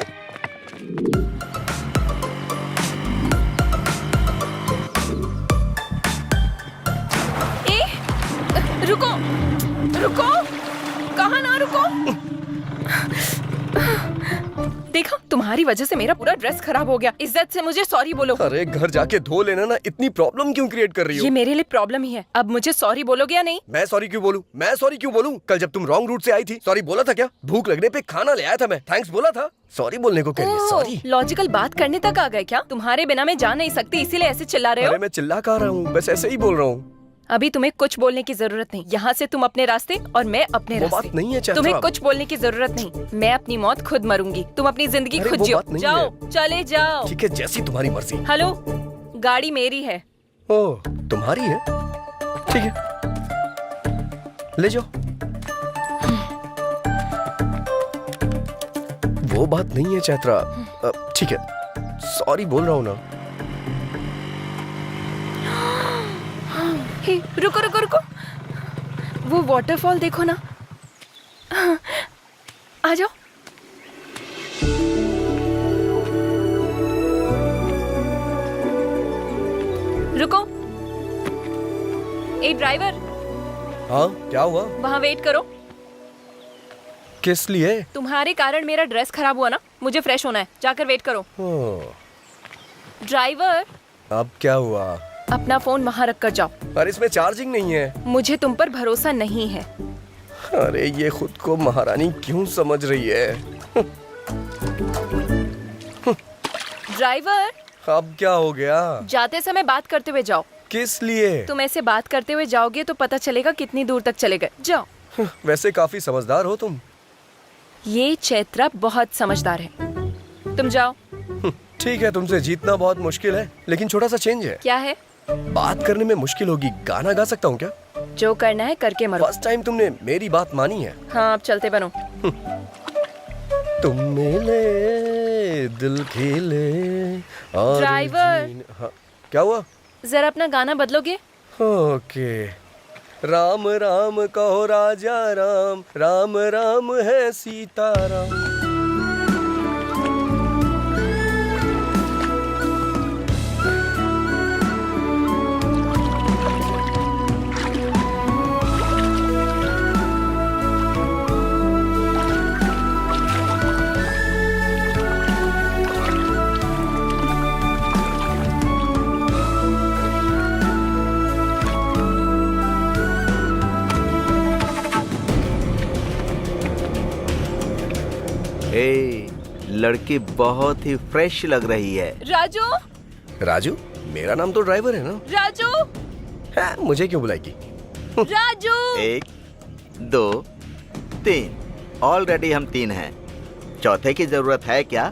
रुको रुको, कहाँ ना रुको। देखो तुम्हारी वजह से मेरा पूरा ड्रेस खराब हो गया। इज्जत से मुझे सॉरी बोलो। अरे घर जाके धो लेना ना, इतनी प्रॉब्लम क्यों क्रिएट कर रही हो? ये मेरे लिए प्रॉब्लम ही है। अब मुझे सॉरी बोलोगे या नहीं? मैं सॉरी क्यों बोलूं? मैं सॉरी क्यों बोलूं? कल जब तुम रॉन्ग रूट से आई थी सॉरी बोला था क्या? भूख लगने पे खाना ले आया था मैं, थैंक्स बोला था। सॉरी बोलने को कह रही है? सॉरी? लॉजिकल बात करने तक आ गए क्या? तुम्हारे बिना मैं जा नहीं सकती इसीलिए ऐसे चिल्ला रहे हो? अरे मैं चिल्ला कहाँ रहा हूँ, बस ऐसे ही बोल रहा हूँ। अभी तुम्हें कुछ बोलने की जरूरत नहीं। यहाँ से तुम अपने रास्ते और मैं अपने वो रास्ते। बात नहीं है चैत्रा। तुम्हें कुछ बोलने की जरूरत नहीं। मैं अपनी मौत खुद मरूंगी, तुम अपनी जिंदगी अरे खुद वो जियो। बात नहीं जाओ है। चले जाओ। ठीक है, जैसी तुम्हारी मर्जी। हेलो, गाड़ी मेरी है। ओह तुम्हारी है? ठीक है ले जाओ। वो बात नहीं है चैत्रा। ठीक है सॉरी बोल रहा हूँ ना। हे, रुको रुको रुको, वो वाटरफॉल देखो ना। आ जाओ। रुको। ए ड्राइवर। हाँ क्या हुआ? वहाँ वेट करो। किस लिए? तुम्हारे कारण मेरा ड्रेस खराब हुआ ना, मुझे फ्रेश होना है। जाकर वेट करो। ड्राइवर। अब क्या हुआ? अपना फोन वहाँ रख कर जाओ। पर इसमें चार्जिंग नहीं है। मुझे तुम पर भरोसा नहीं है। अरे ये खुद को महारानी क्यों समझ रही है? ड्राइवर। अब क्या हो गया? जाते समय बात करते हुए जाओ। किस लिए? तुम ऐसे बात करते हुए जाओगे तो पता चलेगा कितनी दूर तक चले गए। जाओ। वैसे काफी समझदार हो तुम। ये चैत्रा बहुत समझदार है। तुम जाओ। ठीक है, तुमसे जीतना बहुत मुश्किल है, लेकिन छोटा सा चेंज है। क्या है? बात करने में मुश्किल होगी, गाना गा सकता हूँ क्या? जो करना है करके मरो। फर्स्ट टाइम तुमने मेरी बात मानी है। हाँ अब चलते बनो। तुम मिले दिल खिले और ड्राइवर। हाँ, क्या हुआ? जरा अपना गाना बदलोगे? ओके। राम राम कहो राजा राम, राम राम है सीताराम। लड़की बहुत ही फ्रेश लग रही है। राजू। राजू? मेरा नाम तो ड्राइवर है ना। राजू। हाँ, मुझे क्यों बुलाएगी? राजू। 1 2 3 ऑलरेडी हम 3 हैं। चौथे की जरूरत है क्या?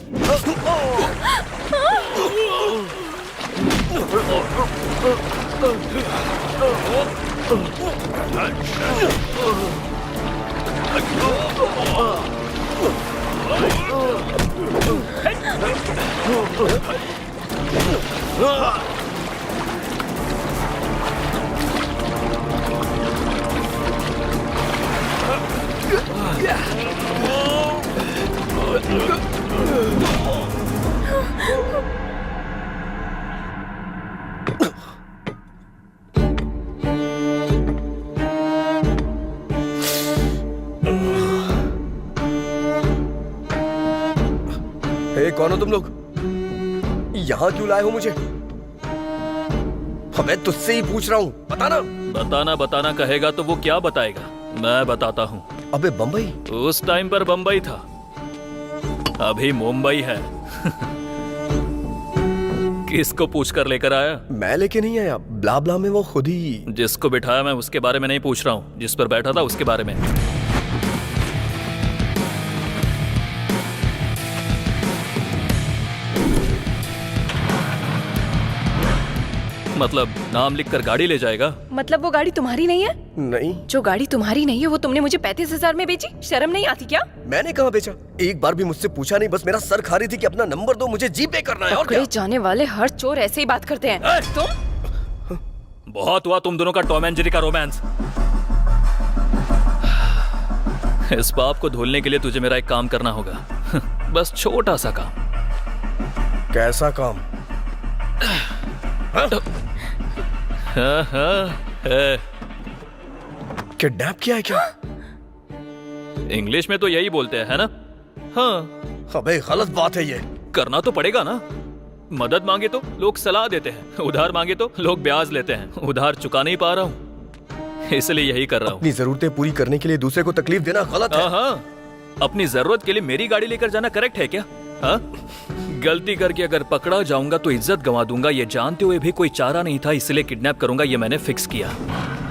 हे, कौन हो तुम लोग? यहाँ क्यों लाए हो मुझे? मैं तुझसे ही पूछ रहा हूँ, बताना। बताना कहेगा तो वो क्या बताएगा? मैं बताता हूँ। अबे बम्बई? उस टाइम पर बम्बई था, अभी मुंबई है। किसको पूछ कर लेकर आया? मैं लेके नहीं आया, ब्ला ब्ला में वो खुद ही। जिसको बिठाया मैं उसके बारे में नहीं पूछ रहा हूँ, जिस पर बैठा था उसके बारे में। मतलब नाम लिखकर गाड़ी ले जाएगा? मतलब वो गाड़ी तुम्हारी नहीं है? नहीं। जो गाड़ी तुम्हारी नहीं है वो तुमने मुझे 35,000 में बेची? शर्म नहीं आती क्या? मैंने कहाँ बेचा? एक बार भी मुझसे पूछा नहीं, बस मेरा सर खा रही थी कि अपना नंबर दो, मुझे जीपे करना है। और क्या? जाने वाले हर चोर ऐसे ही बात करते हैं। तुम? बहुत हुआ तुम दोनों का टॉम एंड जेरी का रोमांस। इस पाप को धुलने के लिए तुझे मेरा एक काम करना होगा। बस छोटा सा काम। कैसा काम? किडनैप किया है क्या? इंग्लिश में तो यही बोलते हैं, है ना? हाँ। अबे गलत बात है ये। करना तो पड़ेगा ना। मदद मांगे तो लोग सलाह देते हैं, उधार मांगे तो लोग ब्याज लेते हैं। उधार चुका नहीं पा रहा हूँ, इसलिए यही कर रहा हूँ। अपनी जरूरतें पूरी करने के लिए दूसरे को तकलीफ देना गलत है। हाँ, अपनी जरूरत के लिए मेरी गाड़ी लेकर जाना करेक्ट है क्या? हाँ? गलती करके अगर पकड़ा जाऊंगा तो इज्जत गंवा दूंगा, ये जानते हुए भी कोई चारा नहीं था, इसलिए किडनैप करूंगा, ये मैंने फिक्स किया।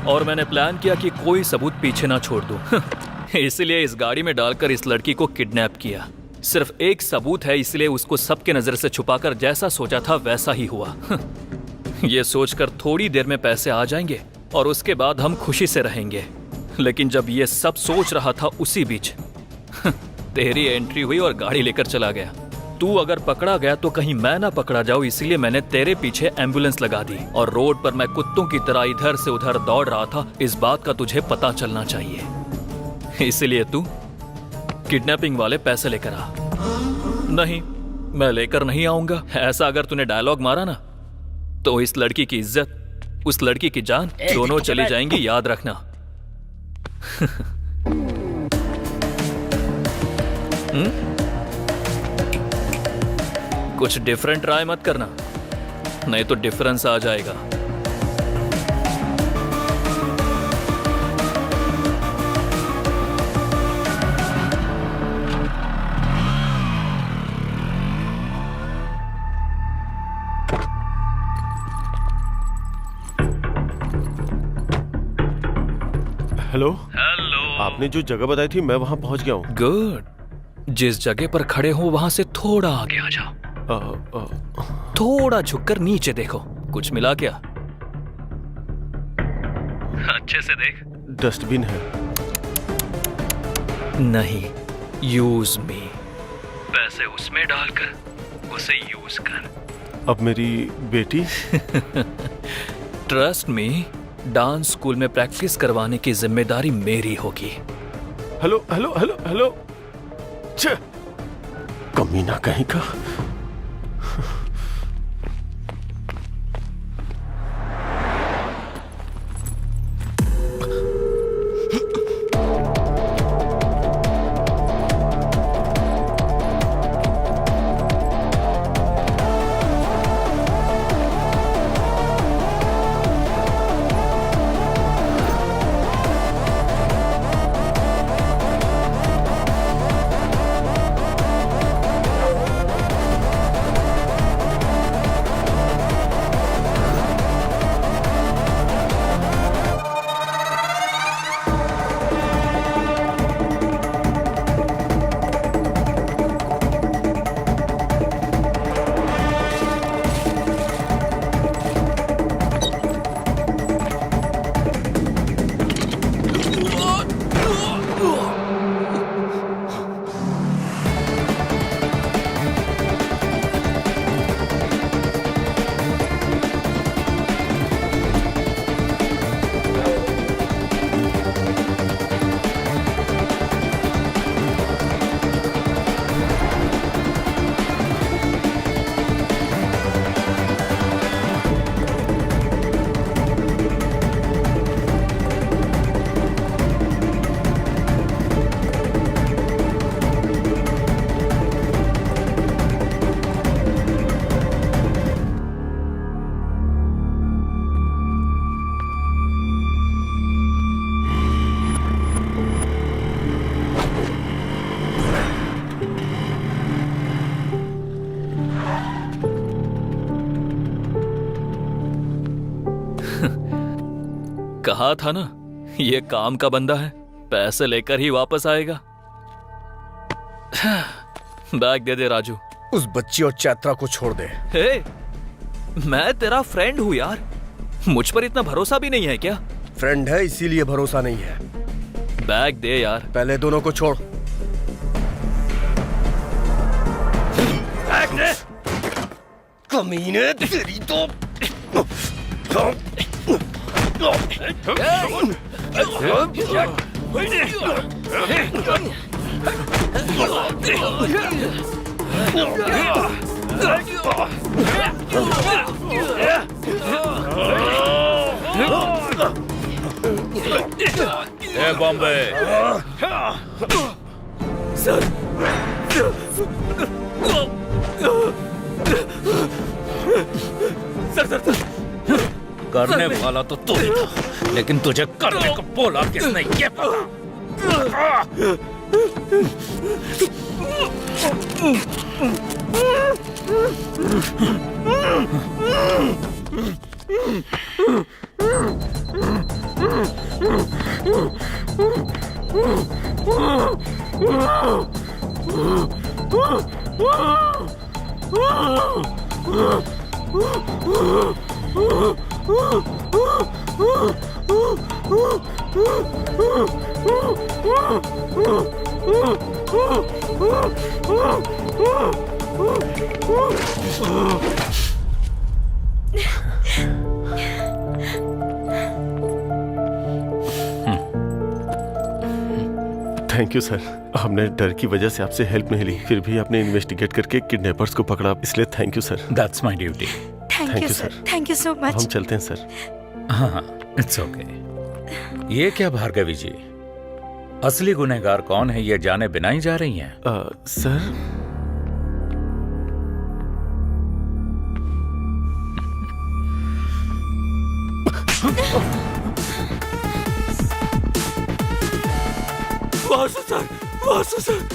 और मैंने प्लान किया कि कोई सबूत पीछे ना छोड़ दूं। इसलिए इस गाड़ी में डालकर इस लड़की को किडनैप किया। सिर्फ एक सबूत है, इसलिए उसको सबके नजर से छुपाकर जैसा सोचा था वैसा ही हुआ। ये सोचकर थोड़ी देर में पैसे आ जाएंगे और उसके बाद हम खुशी से रहेंगे। लेकिन जब ये सब सोच रहा था उसी बीच तेरी एंट्री हुई और गाड़ी लेकर चला गया। तू अगर पकड़ा गया तो कहीं मैं ना पकड़ा जाऊं, इसलिए मैंने तेरे पीछे एम्बुलेंस लगा दी। और रोड पर मैं कुत्तों की तरह इधर से उधर दौड़ रहा था, इस बात का तुझे पता चलना चाहिए। इसलिए तू किडनैपिंग वाले पैसे लेकर आ। नहीं, मैं लेकर नहीं आऊंगा। ऐसा अगर तूने डायलॉग मारा ना तो इस लड़की की इज्जत, उस लड़की की जान दोनों चली जाएंगी, याद रखना। कुछ डिफरेंट ट्राई मत करना, नहीं तो डिफरेंस आ जाएगा। हेलो। हेलो। आपने जो जगह बताई थी मैं वहां पहुंच गया हूँ। गुड। जिस जगह पर खड़े हो वहां से थोड़ा आगे आ जाओ। थोड़ा झुककर नीचे देखो, कुछ मिला क्या? अच्छे से देख। डस्टबिन है। नहीं, यूज मी। पैसे उसमें डालकर उसे यूज कर। अब मेरी बेटी? ट्रस्ट मी, डांस स्कूल में प्रैक्टिस करवाने की जिम्मेदारी मेरी होगी। Hello hello hello hello. कमीना कहीं का। कहा था ना, ये काम का बंदा है, पैसे लेकर ही वापस आएगा। बैग दे दे राजू। उस बच्ची और चैत्रा को छोड़ दे। हे, मैं तेरा फ्रेंड हूँ यार, मुझ पर इतना भरोसा भी नहीं है क्या? फ्रेंड है इसीलिए भरोसा नहीं है। बैग दे यार। पहले दोनों को छोड़। बैग दे। कमीने तेरी तो। ए बॉम्बे। सर, सर करने वाला तो तू ही था, लेकिन तुझे करने को बोला किसने ये पता। थैंक यू सर, हमने डर की वजह से आपसे हेल्प नहीं ली, फिर भी आपने इन्वेस्टिगेट करके किडनैपर्स को पकड़ा, इसलिए thank you sir. That's my duty. Thank you sir, thank you so much. हम चलते हैं सर। हाँ, इट्स ओके। ये क्या भार्गवी जी, असली गुनहगार कौन है ये जाने बिना ही जा रही हैं? Sir, Vasu sir, Vasu sir.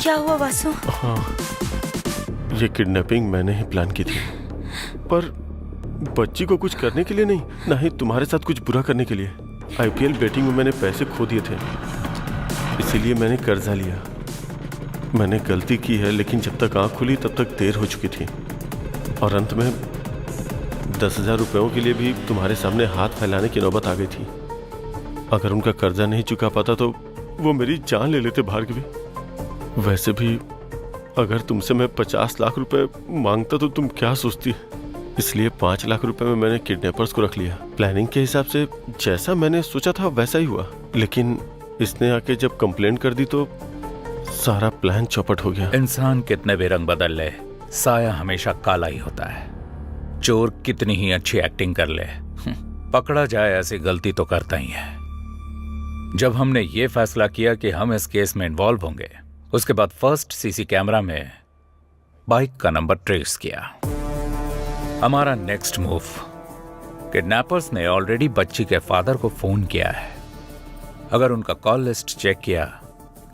क्या हुआ वासु? हाँ, ये किडनैपिंग मैंने ही प्लान की थी, पर बच्ची को कुछ करने के लिए नहीं, ना ही तुम्हारे साथ कुछ बुरा करने के लिए। IPL बेटिंग में मैंने पैसे खो दिए थे, इसीलिए मैंने कर्जा लिया। मैंने गलती की है, लेकिन जब तक आँख खुली तब तक देर हो चुकी थी, और अंत में 10,000 रुपयों के लिए भी तुम्हारे सामने हाथ फैलाने की नौबत आ गई थी। अगर उनका कर्जा नहीं चुका पाता तो वो मेरी जान ले लेते भार्गवी। वैसे भी अगर तुमसे मैं 50 लाख रुपए मांगता तो तुम क्या सोचती, इसलिए 5 लाख रुपए में मैंने किडनैपर्स को रख लिया। प्लानिंग के हिसाब से जैसा मैंने सोचा था वैसा ही हुआ, लेकिन इसने आके जब कंप्लेंट कर दी तो सारा प्लान चौपट हो गया। इंसान कितने भी रंग बदल ले, साया हमेशा काला ही होता है। चोर कितनी ही अच्छी एक्टिंग कर ले, पकड़ा जाए ऐसी गलती तो करता ही है। जब हमने ये फैसला किया कि हम इस केस में इन्वॉल्व होंगे, उसके बाद फर्स्ट सीसी कैमरा में बाइक का नंबर ट्रेस किया। हमारा नेक्स्ट मूव, किडनैपर्स ने ऑलरेडी बच्ची के फादर को फोन किया है। अगर उनका कॉल लिस्ट चेक किया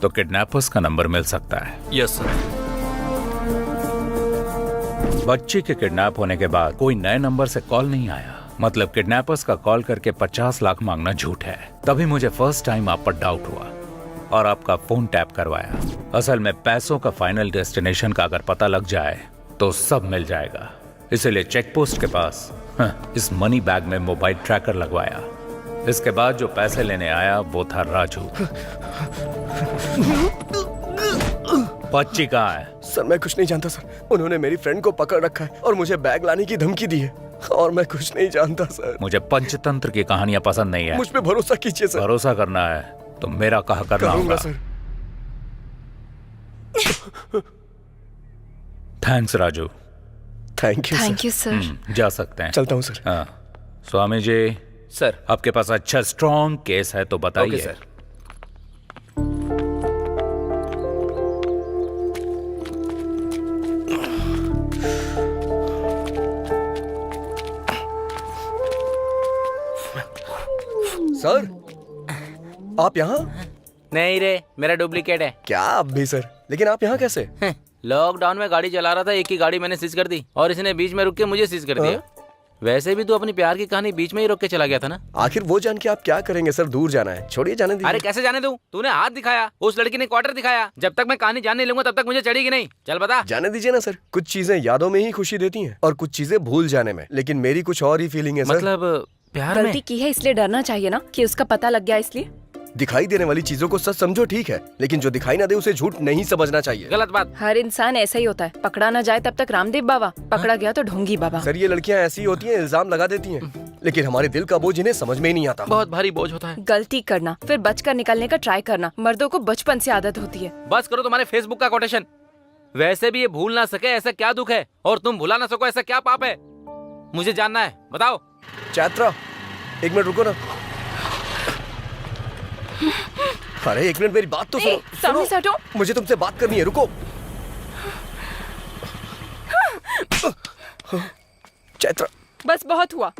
तो किडनैपर्स का नंबर मिल सकता है। Yes sir. बच्ची के किडनैप होने के बाद कोई नए नंबर से कॉल नहीं आया, मतलब किडनैपर्स का कॉल करके 50 लाख मांगना झूठ है। तभी मुझे फर्स्ट टाइम आप पर डाउट हुआ और आपका फोन टैप करवाया। असल में पैसों का फाइनल डेस्टिनेशन का अगर पता लग जाए तो सब मिल जाएगा, इसलिए चेक पोस्ट के पास इस मनी बैग में मोबाइल ट्रैकर लगवाया। इसके बाद जो पैसे लेने आया वो था राजू। बच्ची कहाँ है? सर मैं कुछ नहीं जानता सर, उन्होंने मेरी फ्रेंड को पकड़ रखा है और मुझे बैग लाने की धमकी दी है, और मैं कुछ नहीं जानता सर। मुझे पंचतंत्र की कहानियां पसंद नहीं है। मुझ पे भरोसा कीजिए सर। भरोसा करना है तो मेरा कहा करना होगा sir. Thanks Raju. Thank you thank you sir. जा सकते हैं। चलता हूँ सर। हाँ, स्वामी जी सर, आपके पास अच्छा स्ट्रॉन्ग केस है तो बताइए। Okay sir. सर आप यहाँ? नहीं रे, मेरा डुप्लीकेट है। क्या आप भी सर, लेकिन आप यहाँ कैसे? लॉकडाउन में गाड़ी चला रहा था, एक की गाड़ी मैंने सीज कर दी और इसने बीच में रुक के मुझे सीज कर दिया। वैसे भी तू अपनी प्यार की कहानी बीच में ही रोक के चला गया था ना। आखिर वो जान के आप क्या करेंगे सर, दूर जाना है, छोड़िए जाने दीजिए। अरे कैसे जाने दूं? तूने हाथ दिखाया, उस लड़की ने क्वार्टर दिखाया। जब तक मैं कहानी जान नहीं लूंगा तब तक मुझे चढ़ेगी नहीं। चल बता। जाने दीजिए ना सर, कुछ चीजें यादों में ही खुशी देती हैं और कुछ चीजें भूल जाने में, लेकिन मेरी कुछ और ही फीलिंग है सर। मतलब प्यार में गलती की है इसलिए डरना चाहिए ना कि उसका पता लग गया इसलिए। दिखाई देने वाली चीजों को सच समझो ठीक है, लेकिन जो दिखाई ना दे उसे झूठ नहीं समझना चाहिए। गलत बात। हर इंसान ऐसा ही होता है, पकड़ा ना जाए तब तक रामदेव बाबा, पकड़ा गया तो ढोंगी बाबा। सर ये लड़कियां ऐसी होती हैं, इल्जाम लगा देती हैं, लेकिन हमारे दिल का बोझ इन्हें समझ में ही नहीं आता। बहुत भारी बोझ होता है। गलती करना फिर बचकर निकलने का ट्राई करना मर्दों को बचपन से आदत होती है। बस करो तुम्हारे फेसबुक का कोटेशन। वैसे भी ये भूल ना सके ऐसा क्या दुख है, और तुम भुला ना सको ऐसा क्या पाप है, मुझे जानना है, बताओ। चैत्रा एक मिनट रुको ना। अरे एक मिनट मेरी बात तो सुनो। सामने से हटो। मुझे तुमसे बात करनी है, रुको। चैत्रा बस बहुत हुआ।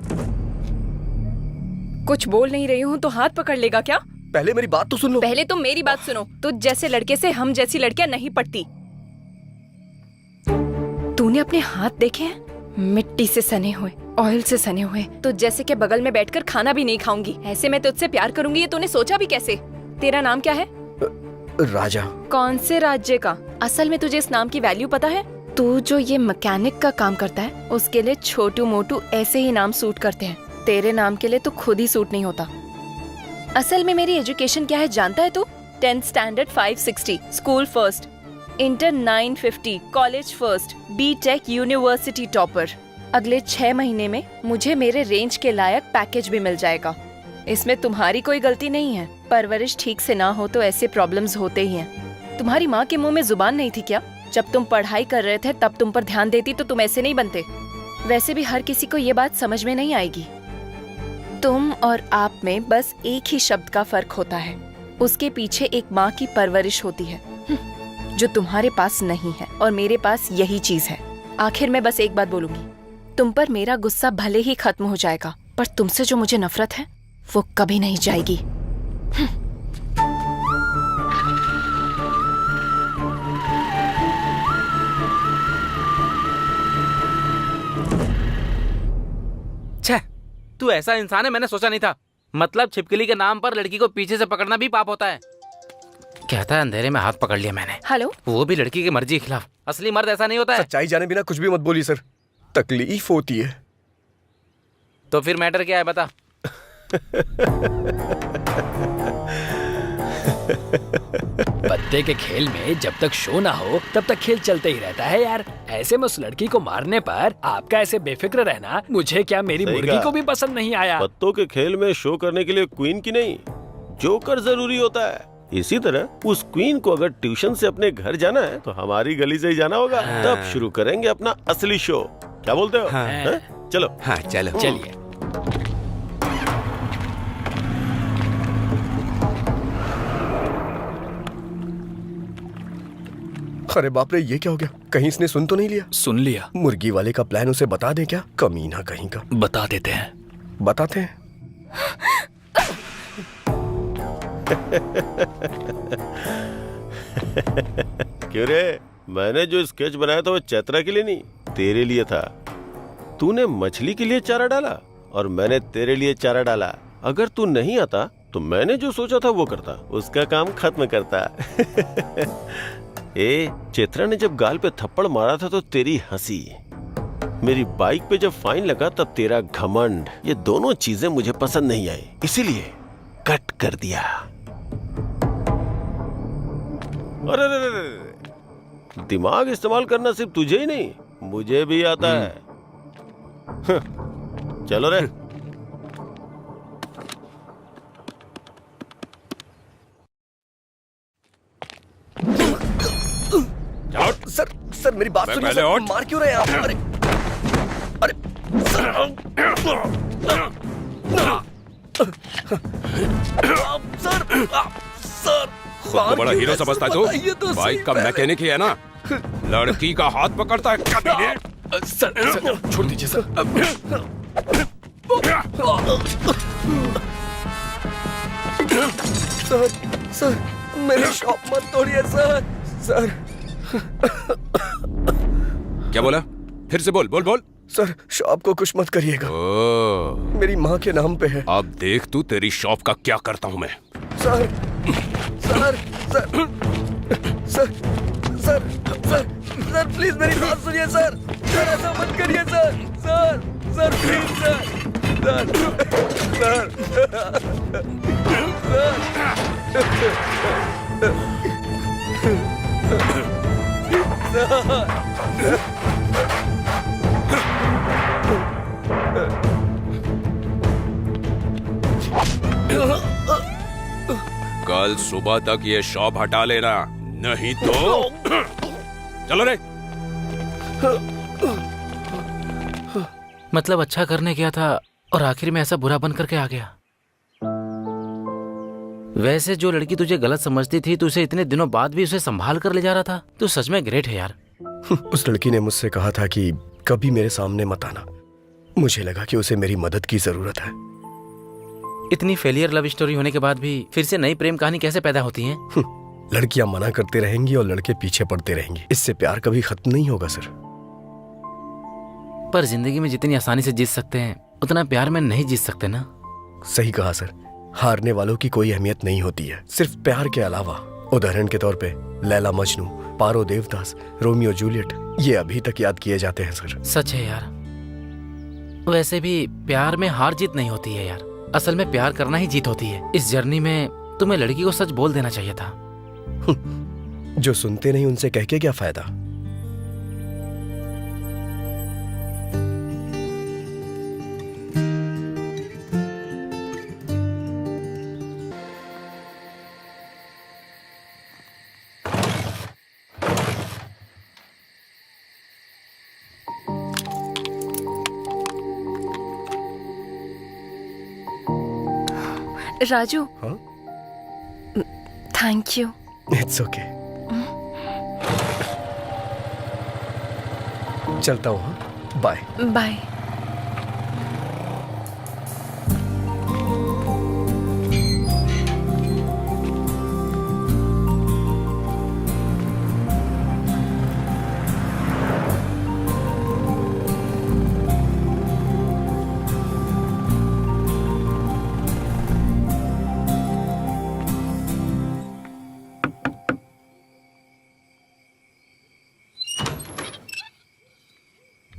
कुछ बोल नहीं रही हूँ तो हाथ पकड़ लेगा क्या? पहले मेरी बात तो सुन लो। पहले तुम मेरी बात सुनो। तुझ जैसे लड़के से हम जैसी लड़कियां नहीं पटती। तूने अपने हाथ देखे हैं? मिट्टी से सने हुए, ऑयल से सने हुए। तो जैसे के बगल में बैठकर खाना भी नहीं खाऊंगी। ऐसे मैं तुझसे प्यार करूंगी ये तूने सोचा भी कैसे? तेरा नाम क्या है? राजा। कौन से राज्य का? असल में तुझे इस नाम की वैल्यू पता है? तू जो ये मैकेनिक का काम करता है उसके लिए छोटू मोटू ऐसे ही नाम सूट करते हैं। तेरे नाम के लिए तो खुद ही सूट नहीं होता। असल में मेरी एजुकेशन क्या है जानता है तू? 10th standard 560, school first, inter 950, college first, BTech university topper. अगले 6 महीने में मुझे मेरे रेंज के लायक पैकेज भी मिल जाएगा। इसमें तुम्हारी कोई गलती नहीं है। परवरिश ठीक से ना हो तो ऐसे प्रॉब्लम्स होते ही हैं। तुम्हारी माँ के मुंह में जुबान नहीं थी क्या? जब तुम पढ़ाई कर रहे थे तब तुम पर ध्यान देती तो तुम ऐसे नहीं बनते। वैसे भी हर किसी को ये बात समझ में नहीं आएगी। तुम और आप में बस एक ही शब्द का फर्क होता है। उसके पीछे एक माँ की परवरिश होती है जो तुम्हारे पास नहीं है, और मेरे पास यही चीज है। आखिर मैं बस एक बात बोलूंगी, तुम पर मेरा गुस्सा भले ही खत्म हो जाएगा, पर तुमसे जो मुझे नफरत है वो कभी नहीं जाएगी। छे, तू ऐसा इंसान है मैंने सोचा नहीं था। मतलब छिपकली के नाम पर लड़की को पीछे से पकड़ना भी पाप होता है। कहता है अंधेरे में हाथ पकड़ लिया मैंने। हेलो, वो भी लड़की की मर्जी के खिलाफ। असली मर्द ऐसा नहीं होता है। सच्चाई जाने बिना कुछ भी मत बोलिए सर, तकलीफ होती है। तो फिर मैटर क्या है बता। पत्ते के खेल में जब तक शो ना हो तब तक खेल चलते ही रहता है यार। ऐसे में उस लड़की को मारने पर आपका ऐसे बेफिक्र रहना मुझे क्या मेरी मुर्गी को भी पसंद नहीं आया। पत्तों के खेल में शो करने के लिए क्वीन की नहीं जोकर जरूरी होता है। इसी तरह उस क्वीन को अगर ट्यूशन से अपने घर जाना है तो हमारी गली से ही जाना होगा। तब शुरू करेंगे अपना असली शो। क्या बोलते हो? चलो। हाँ चलो। चलिए। अरे बाप रे, ये क्या हो गया? कहीं इसने सुन तो नहीं लिया? सुन लिया। मुर्गी वाले का प्लान उसे बता दें क्या? कमीना कहीं का। बता देते हैं। बताते हैं। क्यों रे? मैंने जो स्केच बनाया था वो चैत्रा के लिए नहीं, तेरे लिए था। तूने मछली के लिए चारा डाला और मैंने तेरे लिए चारा डाला। अगर तू नहीं आता तो मैंने जो सोचा था वो करता, उसका काम खत्म करता। ए, चैत्रा ने जब गाल पे थप्पड़ मारा था तो तेरी हंसी, मेरी बाइक पे जब फाइन लगा तब तेरा घमंड, ये दोनों चीजें मुझे पसंद नहीं आई, इसीलिए कट कर दिया। अरे रे रे रे, दिमाग इस्तेमाल करना सिर्फ तुझे ही नहीं मुझे भी आता है। चलो रे। सर मेरी बात सुनिए सर, मार क्यों रहे हैं आप? अरे अरे सर खुद को बड़ा हीरो समझता है तू? बाइक का मैकेनिक ही है ना, लड़की का हाथ पकड़ता है कभी? सर छोड़ दीजिए सर। सर मेरी शॉप मत तोड़िए सर। सर क्या बोला? फिर से बोल बोल बोल। सर शॉप को कुछ मत करिएगा, मेरी माँ के नाम पे है। अब देख तू तेरी शॉप का क्या करता हूँ मैं। Sir sir sir sir sir sir sir please मेरी बात सुनिए सर। सर ऐसा मत करिए sir. Sir sir please sir. Sir कल सुबह तक ये शॉप हटा लेना, नहीं तो चलो रे। मतलब अच्छा करने गया था और आखिर में ऐसा बुरा बन करके आ गया। वैसे जो लड़की तुझे गलत समझती थी, तू उसे इतने दिनों बाद भी उसे संभाल कर ले जा रहा था। तू सच में ग्रेट है यार। उस लड़की ने मुझसे कहा था कि कभी मेरे सामने मत आना। मुझे लगा कि उसे मेरी मदद की जरूरत है। इतनी फेलियर लव स्टोरी होने के बाद भी फिर से नई प्रेम कहानी कैसे पैदा होती है? लड़कियां मना करते रहेंगी और लड़के पीछे पड़ते रहेंगे। इससे प्यार कभी खत्म नहीं होगा सर। पर जिंदगी में जितनी आसानी से जीत सकते हैं उतना प्यार में नहीं जीत सकते ना। सही कहा सर। हारने वालों की कोई अहमियत नहीं होती है, सिर्फ प्यार के अलावा। उदाहरण के तौर पे लैला मजनू, पारो देवदास, रोमियो जूलियट, ये अभी तक याद किए जाते हैं सर। सच है यार। वैसे भी प्यार में हार जीत नहीं होती है यार, असल में प्यार करना ही जीत होती है। इस जर्नी में तुम्हें लड़की को सच बोल देना चाहिए था। जो सुनते नहीं उनसे कह के क्या फायदा। राजू, हाँ? Thank you. It's okay. चलता हूँ। हाँ? Bye bye.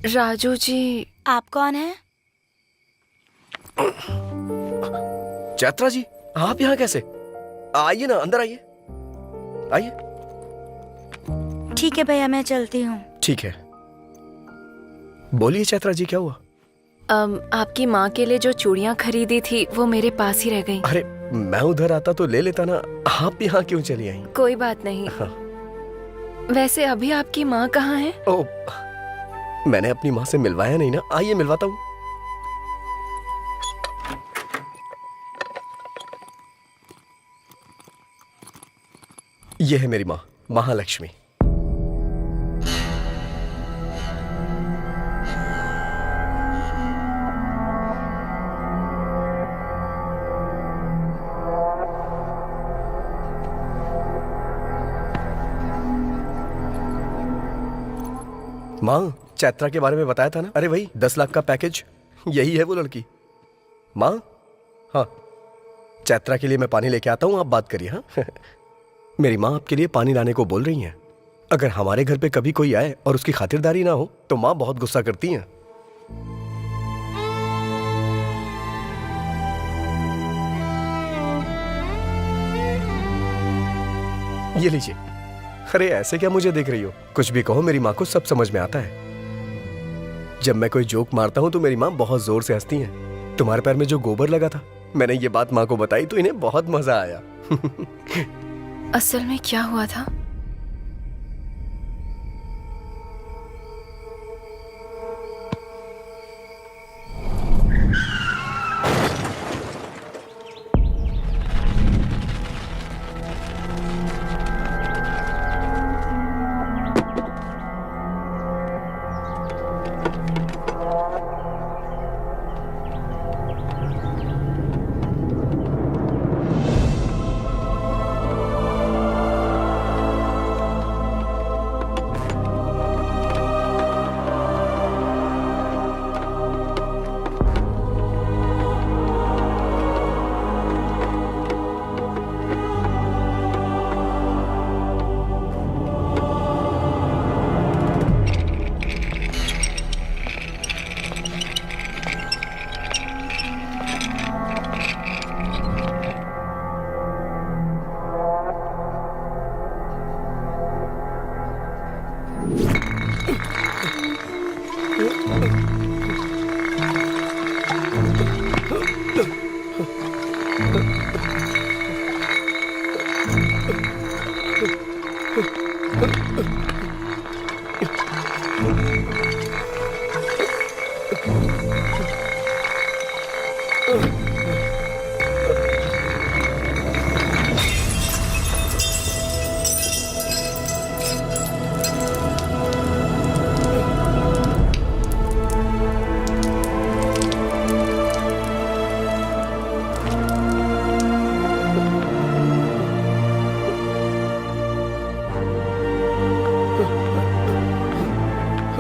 राजू जी। आप कौन है? चैत्रा जी, आप यहाँ कैसे? आइए ना, अंदर आइए। आइए। ठीक है भैया, मैं चलती हूँ। ठीक है। बोलिए चैत्रा जी, क्या हुआ? आपकी माँ के लिए जो चूड़ियाँ खरीदी थी वो मेरे पास ही रह गई। अरे मैं उधर आता तो ले लेता ना, आप यहाँ क्यों चली आई? कोई बात नहीं। हाँ। वैसे अभी आपकी माँ कहाँ है? ओ, मैंने अपनी माँ से मिलवाया नहीं ना। आइए मिलवाता हूँ। यह है मेरी माँ, महालक्ष्मी। माँ, चैत्रा के बारे में बताया था ना? अरे वही 10 लाख का पैकेज, यही है वो लड़की। माँ, हाँ, चैत्रा के लिए मैं पानी लेके आता हूँ, आप बात करिए। हाँ मेरी माँ आपके लिए पानी लाने को बोल रही हैं। अगर हमारे घर पे कभी कोई आए और उसकी खातिरदारी ना हो तो माँ बहुत गुस्सा करती हैं। ये लीजिए। अरे ऐसे क्या मुझे देख रही हो? कुछ भी कहो, मेरी माँ को सब समझ में आता है। जब मैं कोई जोक मारता हूँ तो मेरी माँ बहुत जोर से हंसती हैं। तुम्हारे पैर में जो गोबर लगा था, मैंने ये बात माँ को बताई तो इन्हें बहुत मजा आया। असल में क्या हुआ था?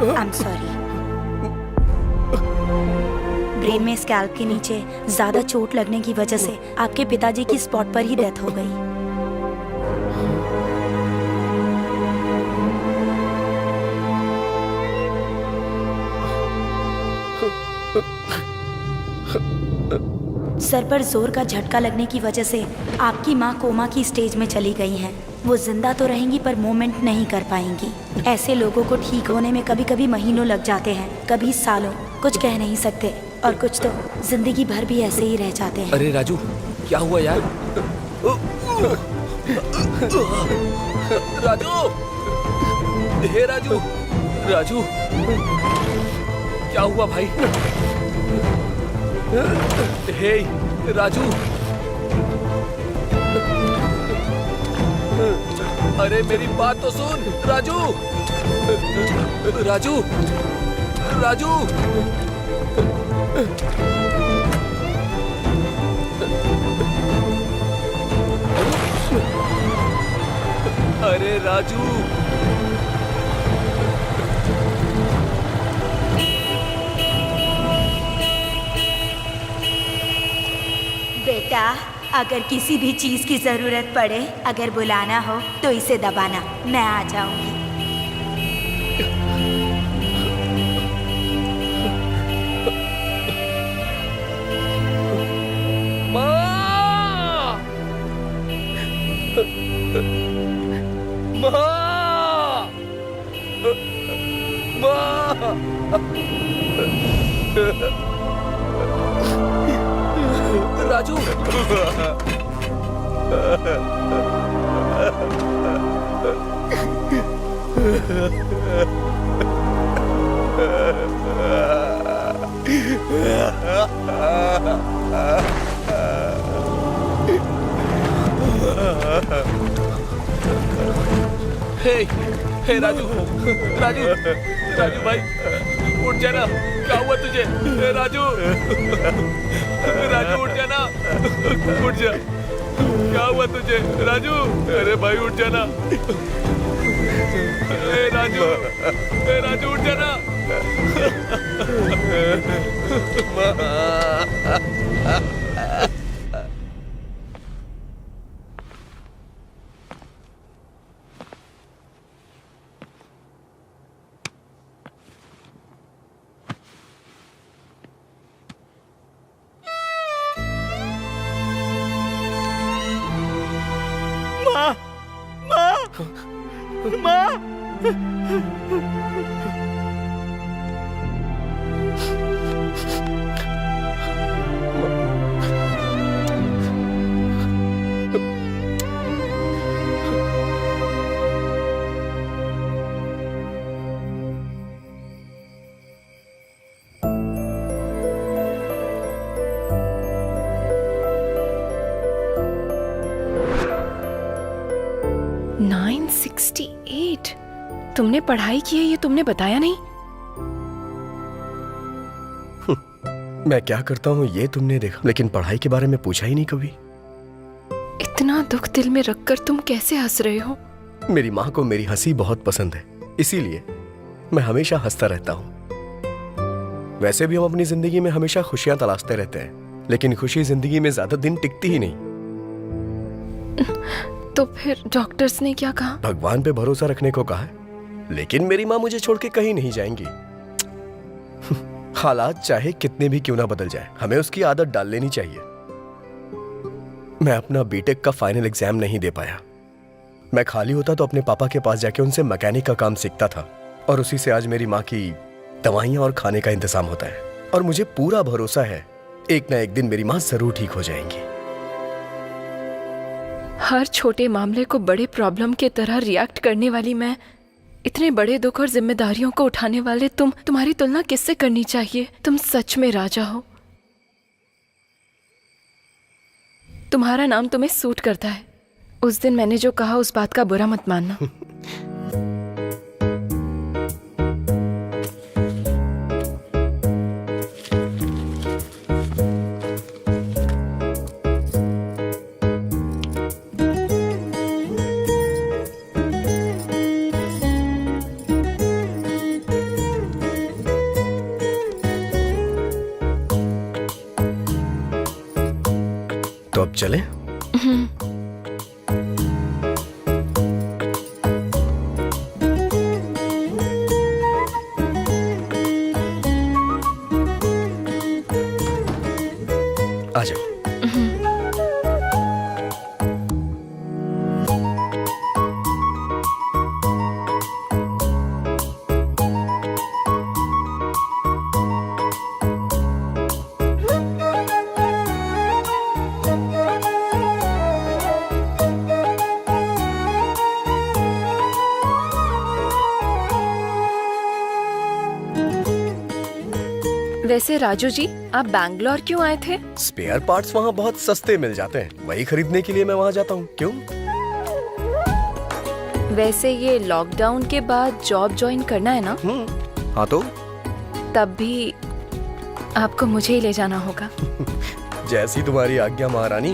I am sorry. ब्रेन में स्कैल्प के नीचे ज्यादा चोट लगने की वजह से आपके पिताजी की स्पॉट पर ही डेथ हो गई। सर पर जोर का झटका लगने की वजह से आपकी माँ कोमा की स्टेज में चली गई हैं। वो जिंदा तो रहेंगी पर मूवमेंट नहीं कर पाएंगी। ऐसे लोगों को ठीक होने में कभी कभी महीनों लग जाते हैं, कभी सालों। कुछ कह नहीं सकते और कुछ तो जिंदगी भर भी ऐसे ही रह जाते हैं। अरे राजू, क्या हुआ यार? राजू, हे राजू, राजू, क्या हुआ भाई? हे राजू, अरे मेरी बात तो सुन राजू, राजू, राजू, अरे राजू, बेटा, अगर किसी भी चीज की जरूरत पड़े, अगर बुलाना हो तो इसे दबाना, मैं आ जाऊंगी। माँ! माँ! राजू, हे राजू, राजू, राजू भाई, उठ जाना। क्या हुआ तुझे? हे राजू, राजू उठ जाना, उठ जा। क्या हुआ तुझे राजू? अरे भाई उठ जाना। हे राजू, हे राजू उठ जाना। तुमने पढ़ाई की है ये तुमने बताया नहीं। मैं क्या करता हूँ ये तुमने देखा, लेकिन पढ़ाई के बारे में पूछा ही नहीं कभी। इतना दुख दिल में रखकर तुम कैसे हंस रहे हो? मेरी माँ को मेरी हंसी बहुत पसंद है, इसीलिए मैं हमेशा हंसता रहता हूँ। वैसे भी हम अपनी जिंदगी में हमेशा खुशियां तलाशते रहते हैं, लेकिन खुशी जिंदगी में ज्यादा दिन टिकती ही नहीं। तो फिर डॉक्टर्स ने क्या कहा? भगवान पे भरोसा रखने को कहा है, लेकिन मेरी माँ मुझे छोड़ के कहीं नहीं जाएंगी। हालात चाहे कितने भी क्यों ना बदल जाए, हमें उसकी आदत डाल लेनी चाहिए। मैं अपना बीटेक का फाइनल एग्जाम नहीं दे पाया। मैं खाली होता तो अपने पापा के पास जाके उनसे मैकेनिक का काम सीखता था, और उसी से आज मेरी माँ की दवाइयां और खाने का इंतजाम होता है। और मुझे पूरा भरोसा है एक ना एक दिन मेरी माँ जरूर ठीक हो जाएंगी। हर छोटे मामले को बड़े प्रॉब्लम के तरह रिएक्ट करने वाली मैं इतने बड़े दुख और जिम्मेदारियों को उठाने वाले तुम्हारी तुलना किससे करनी चाहिए? तुम सच में राजा हो। तुम्हारा नाम तुम्हें सूट करता है। उस दिन मैंने जो कहा उस बात का बुरा मत मानना। तो अब चले? आ जाओ। वैसे राजू जी, आप बैंगलोर क्यों आए थे? स्पेयर पार्ट्स वहाँ बहुत सस्ते मिल जाते हैं, वही खरीदने के लिए मैं वहाँ जाता हूँ। क्यों? वैसे ये लॉकडाउन के बाद जॉब ज्वाइन करना है ना? हाँ तो तब भी आपको मुझे ही ले जाना होगा। जैसी तुम्हारी आज्ञा महारानी।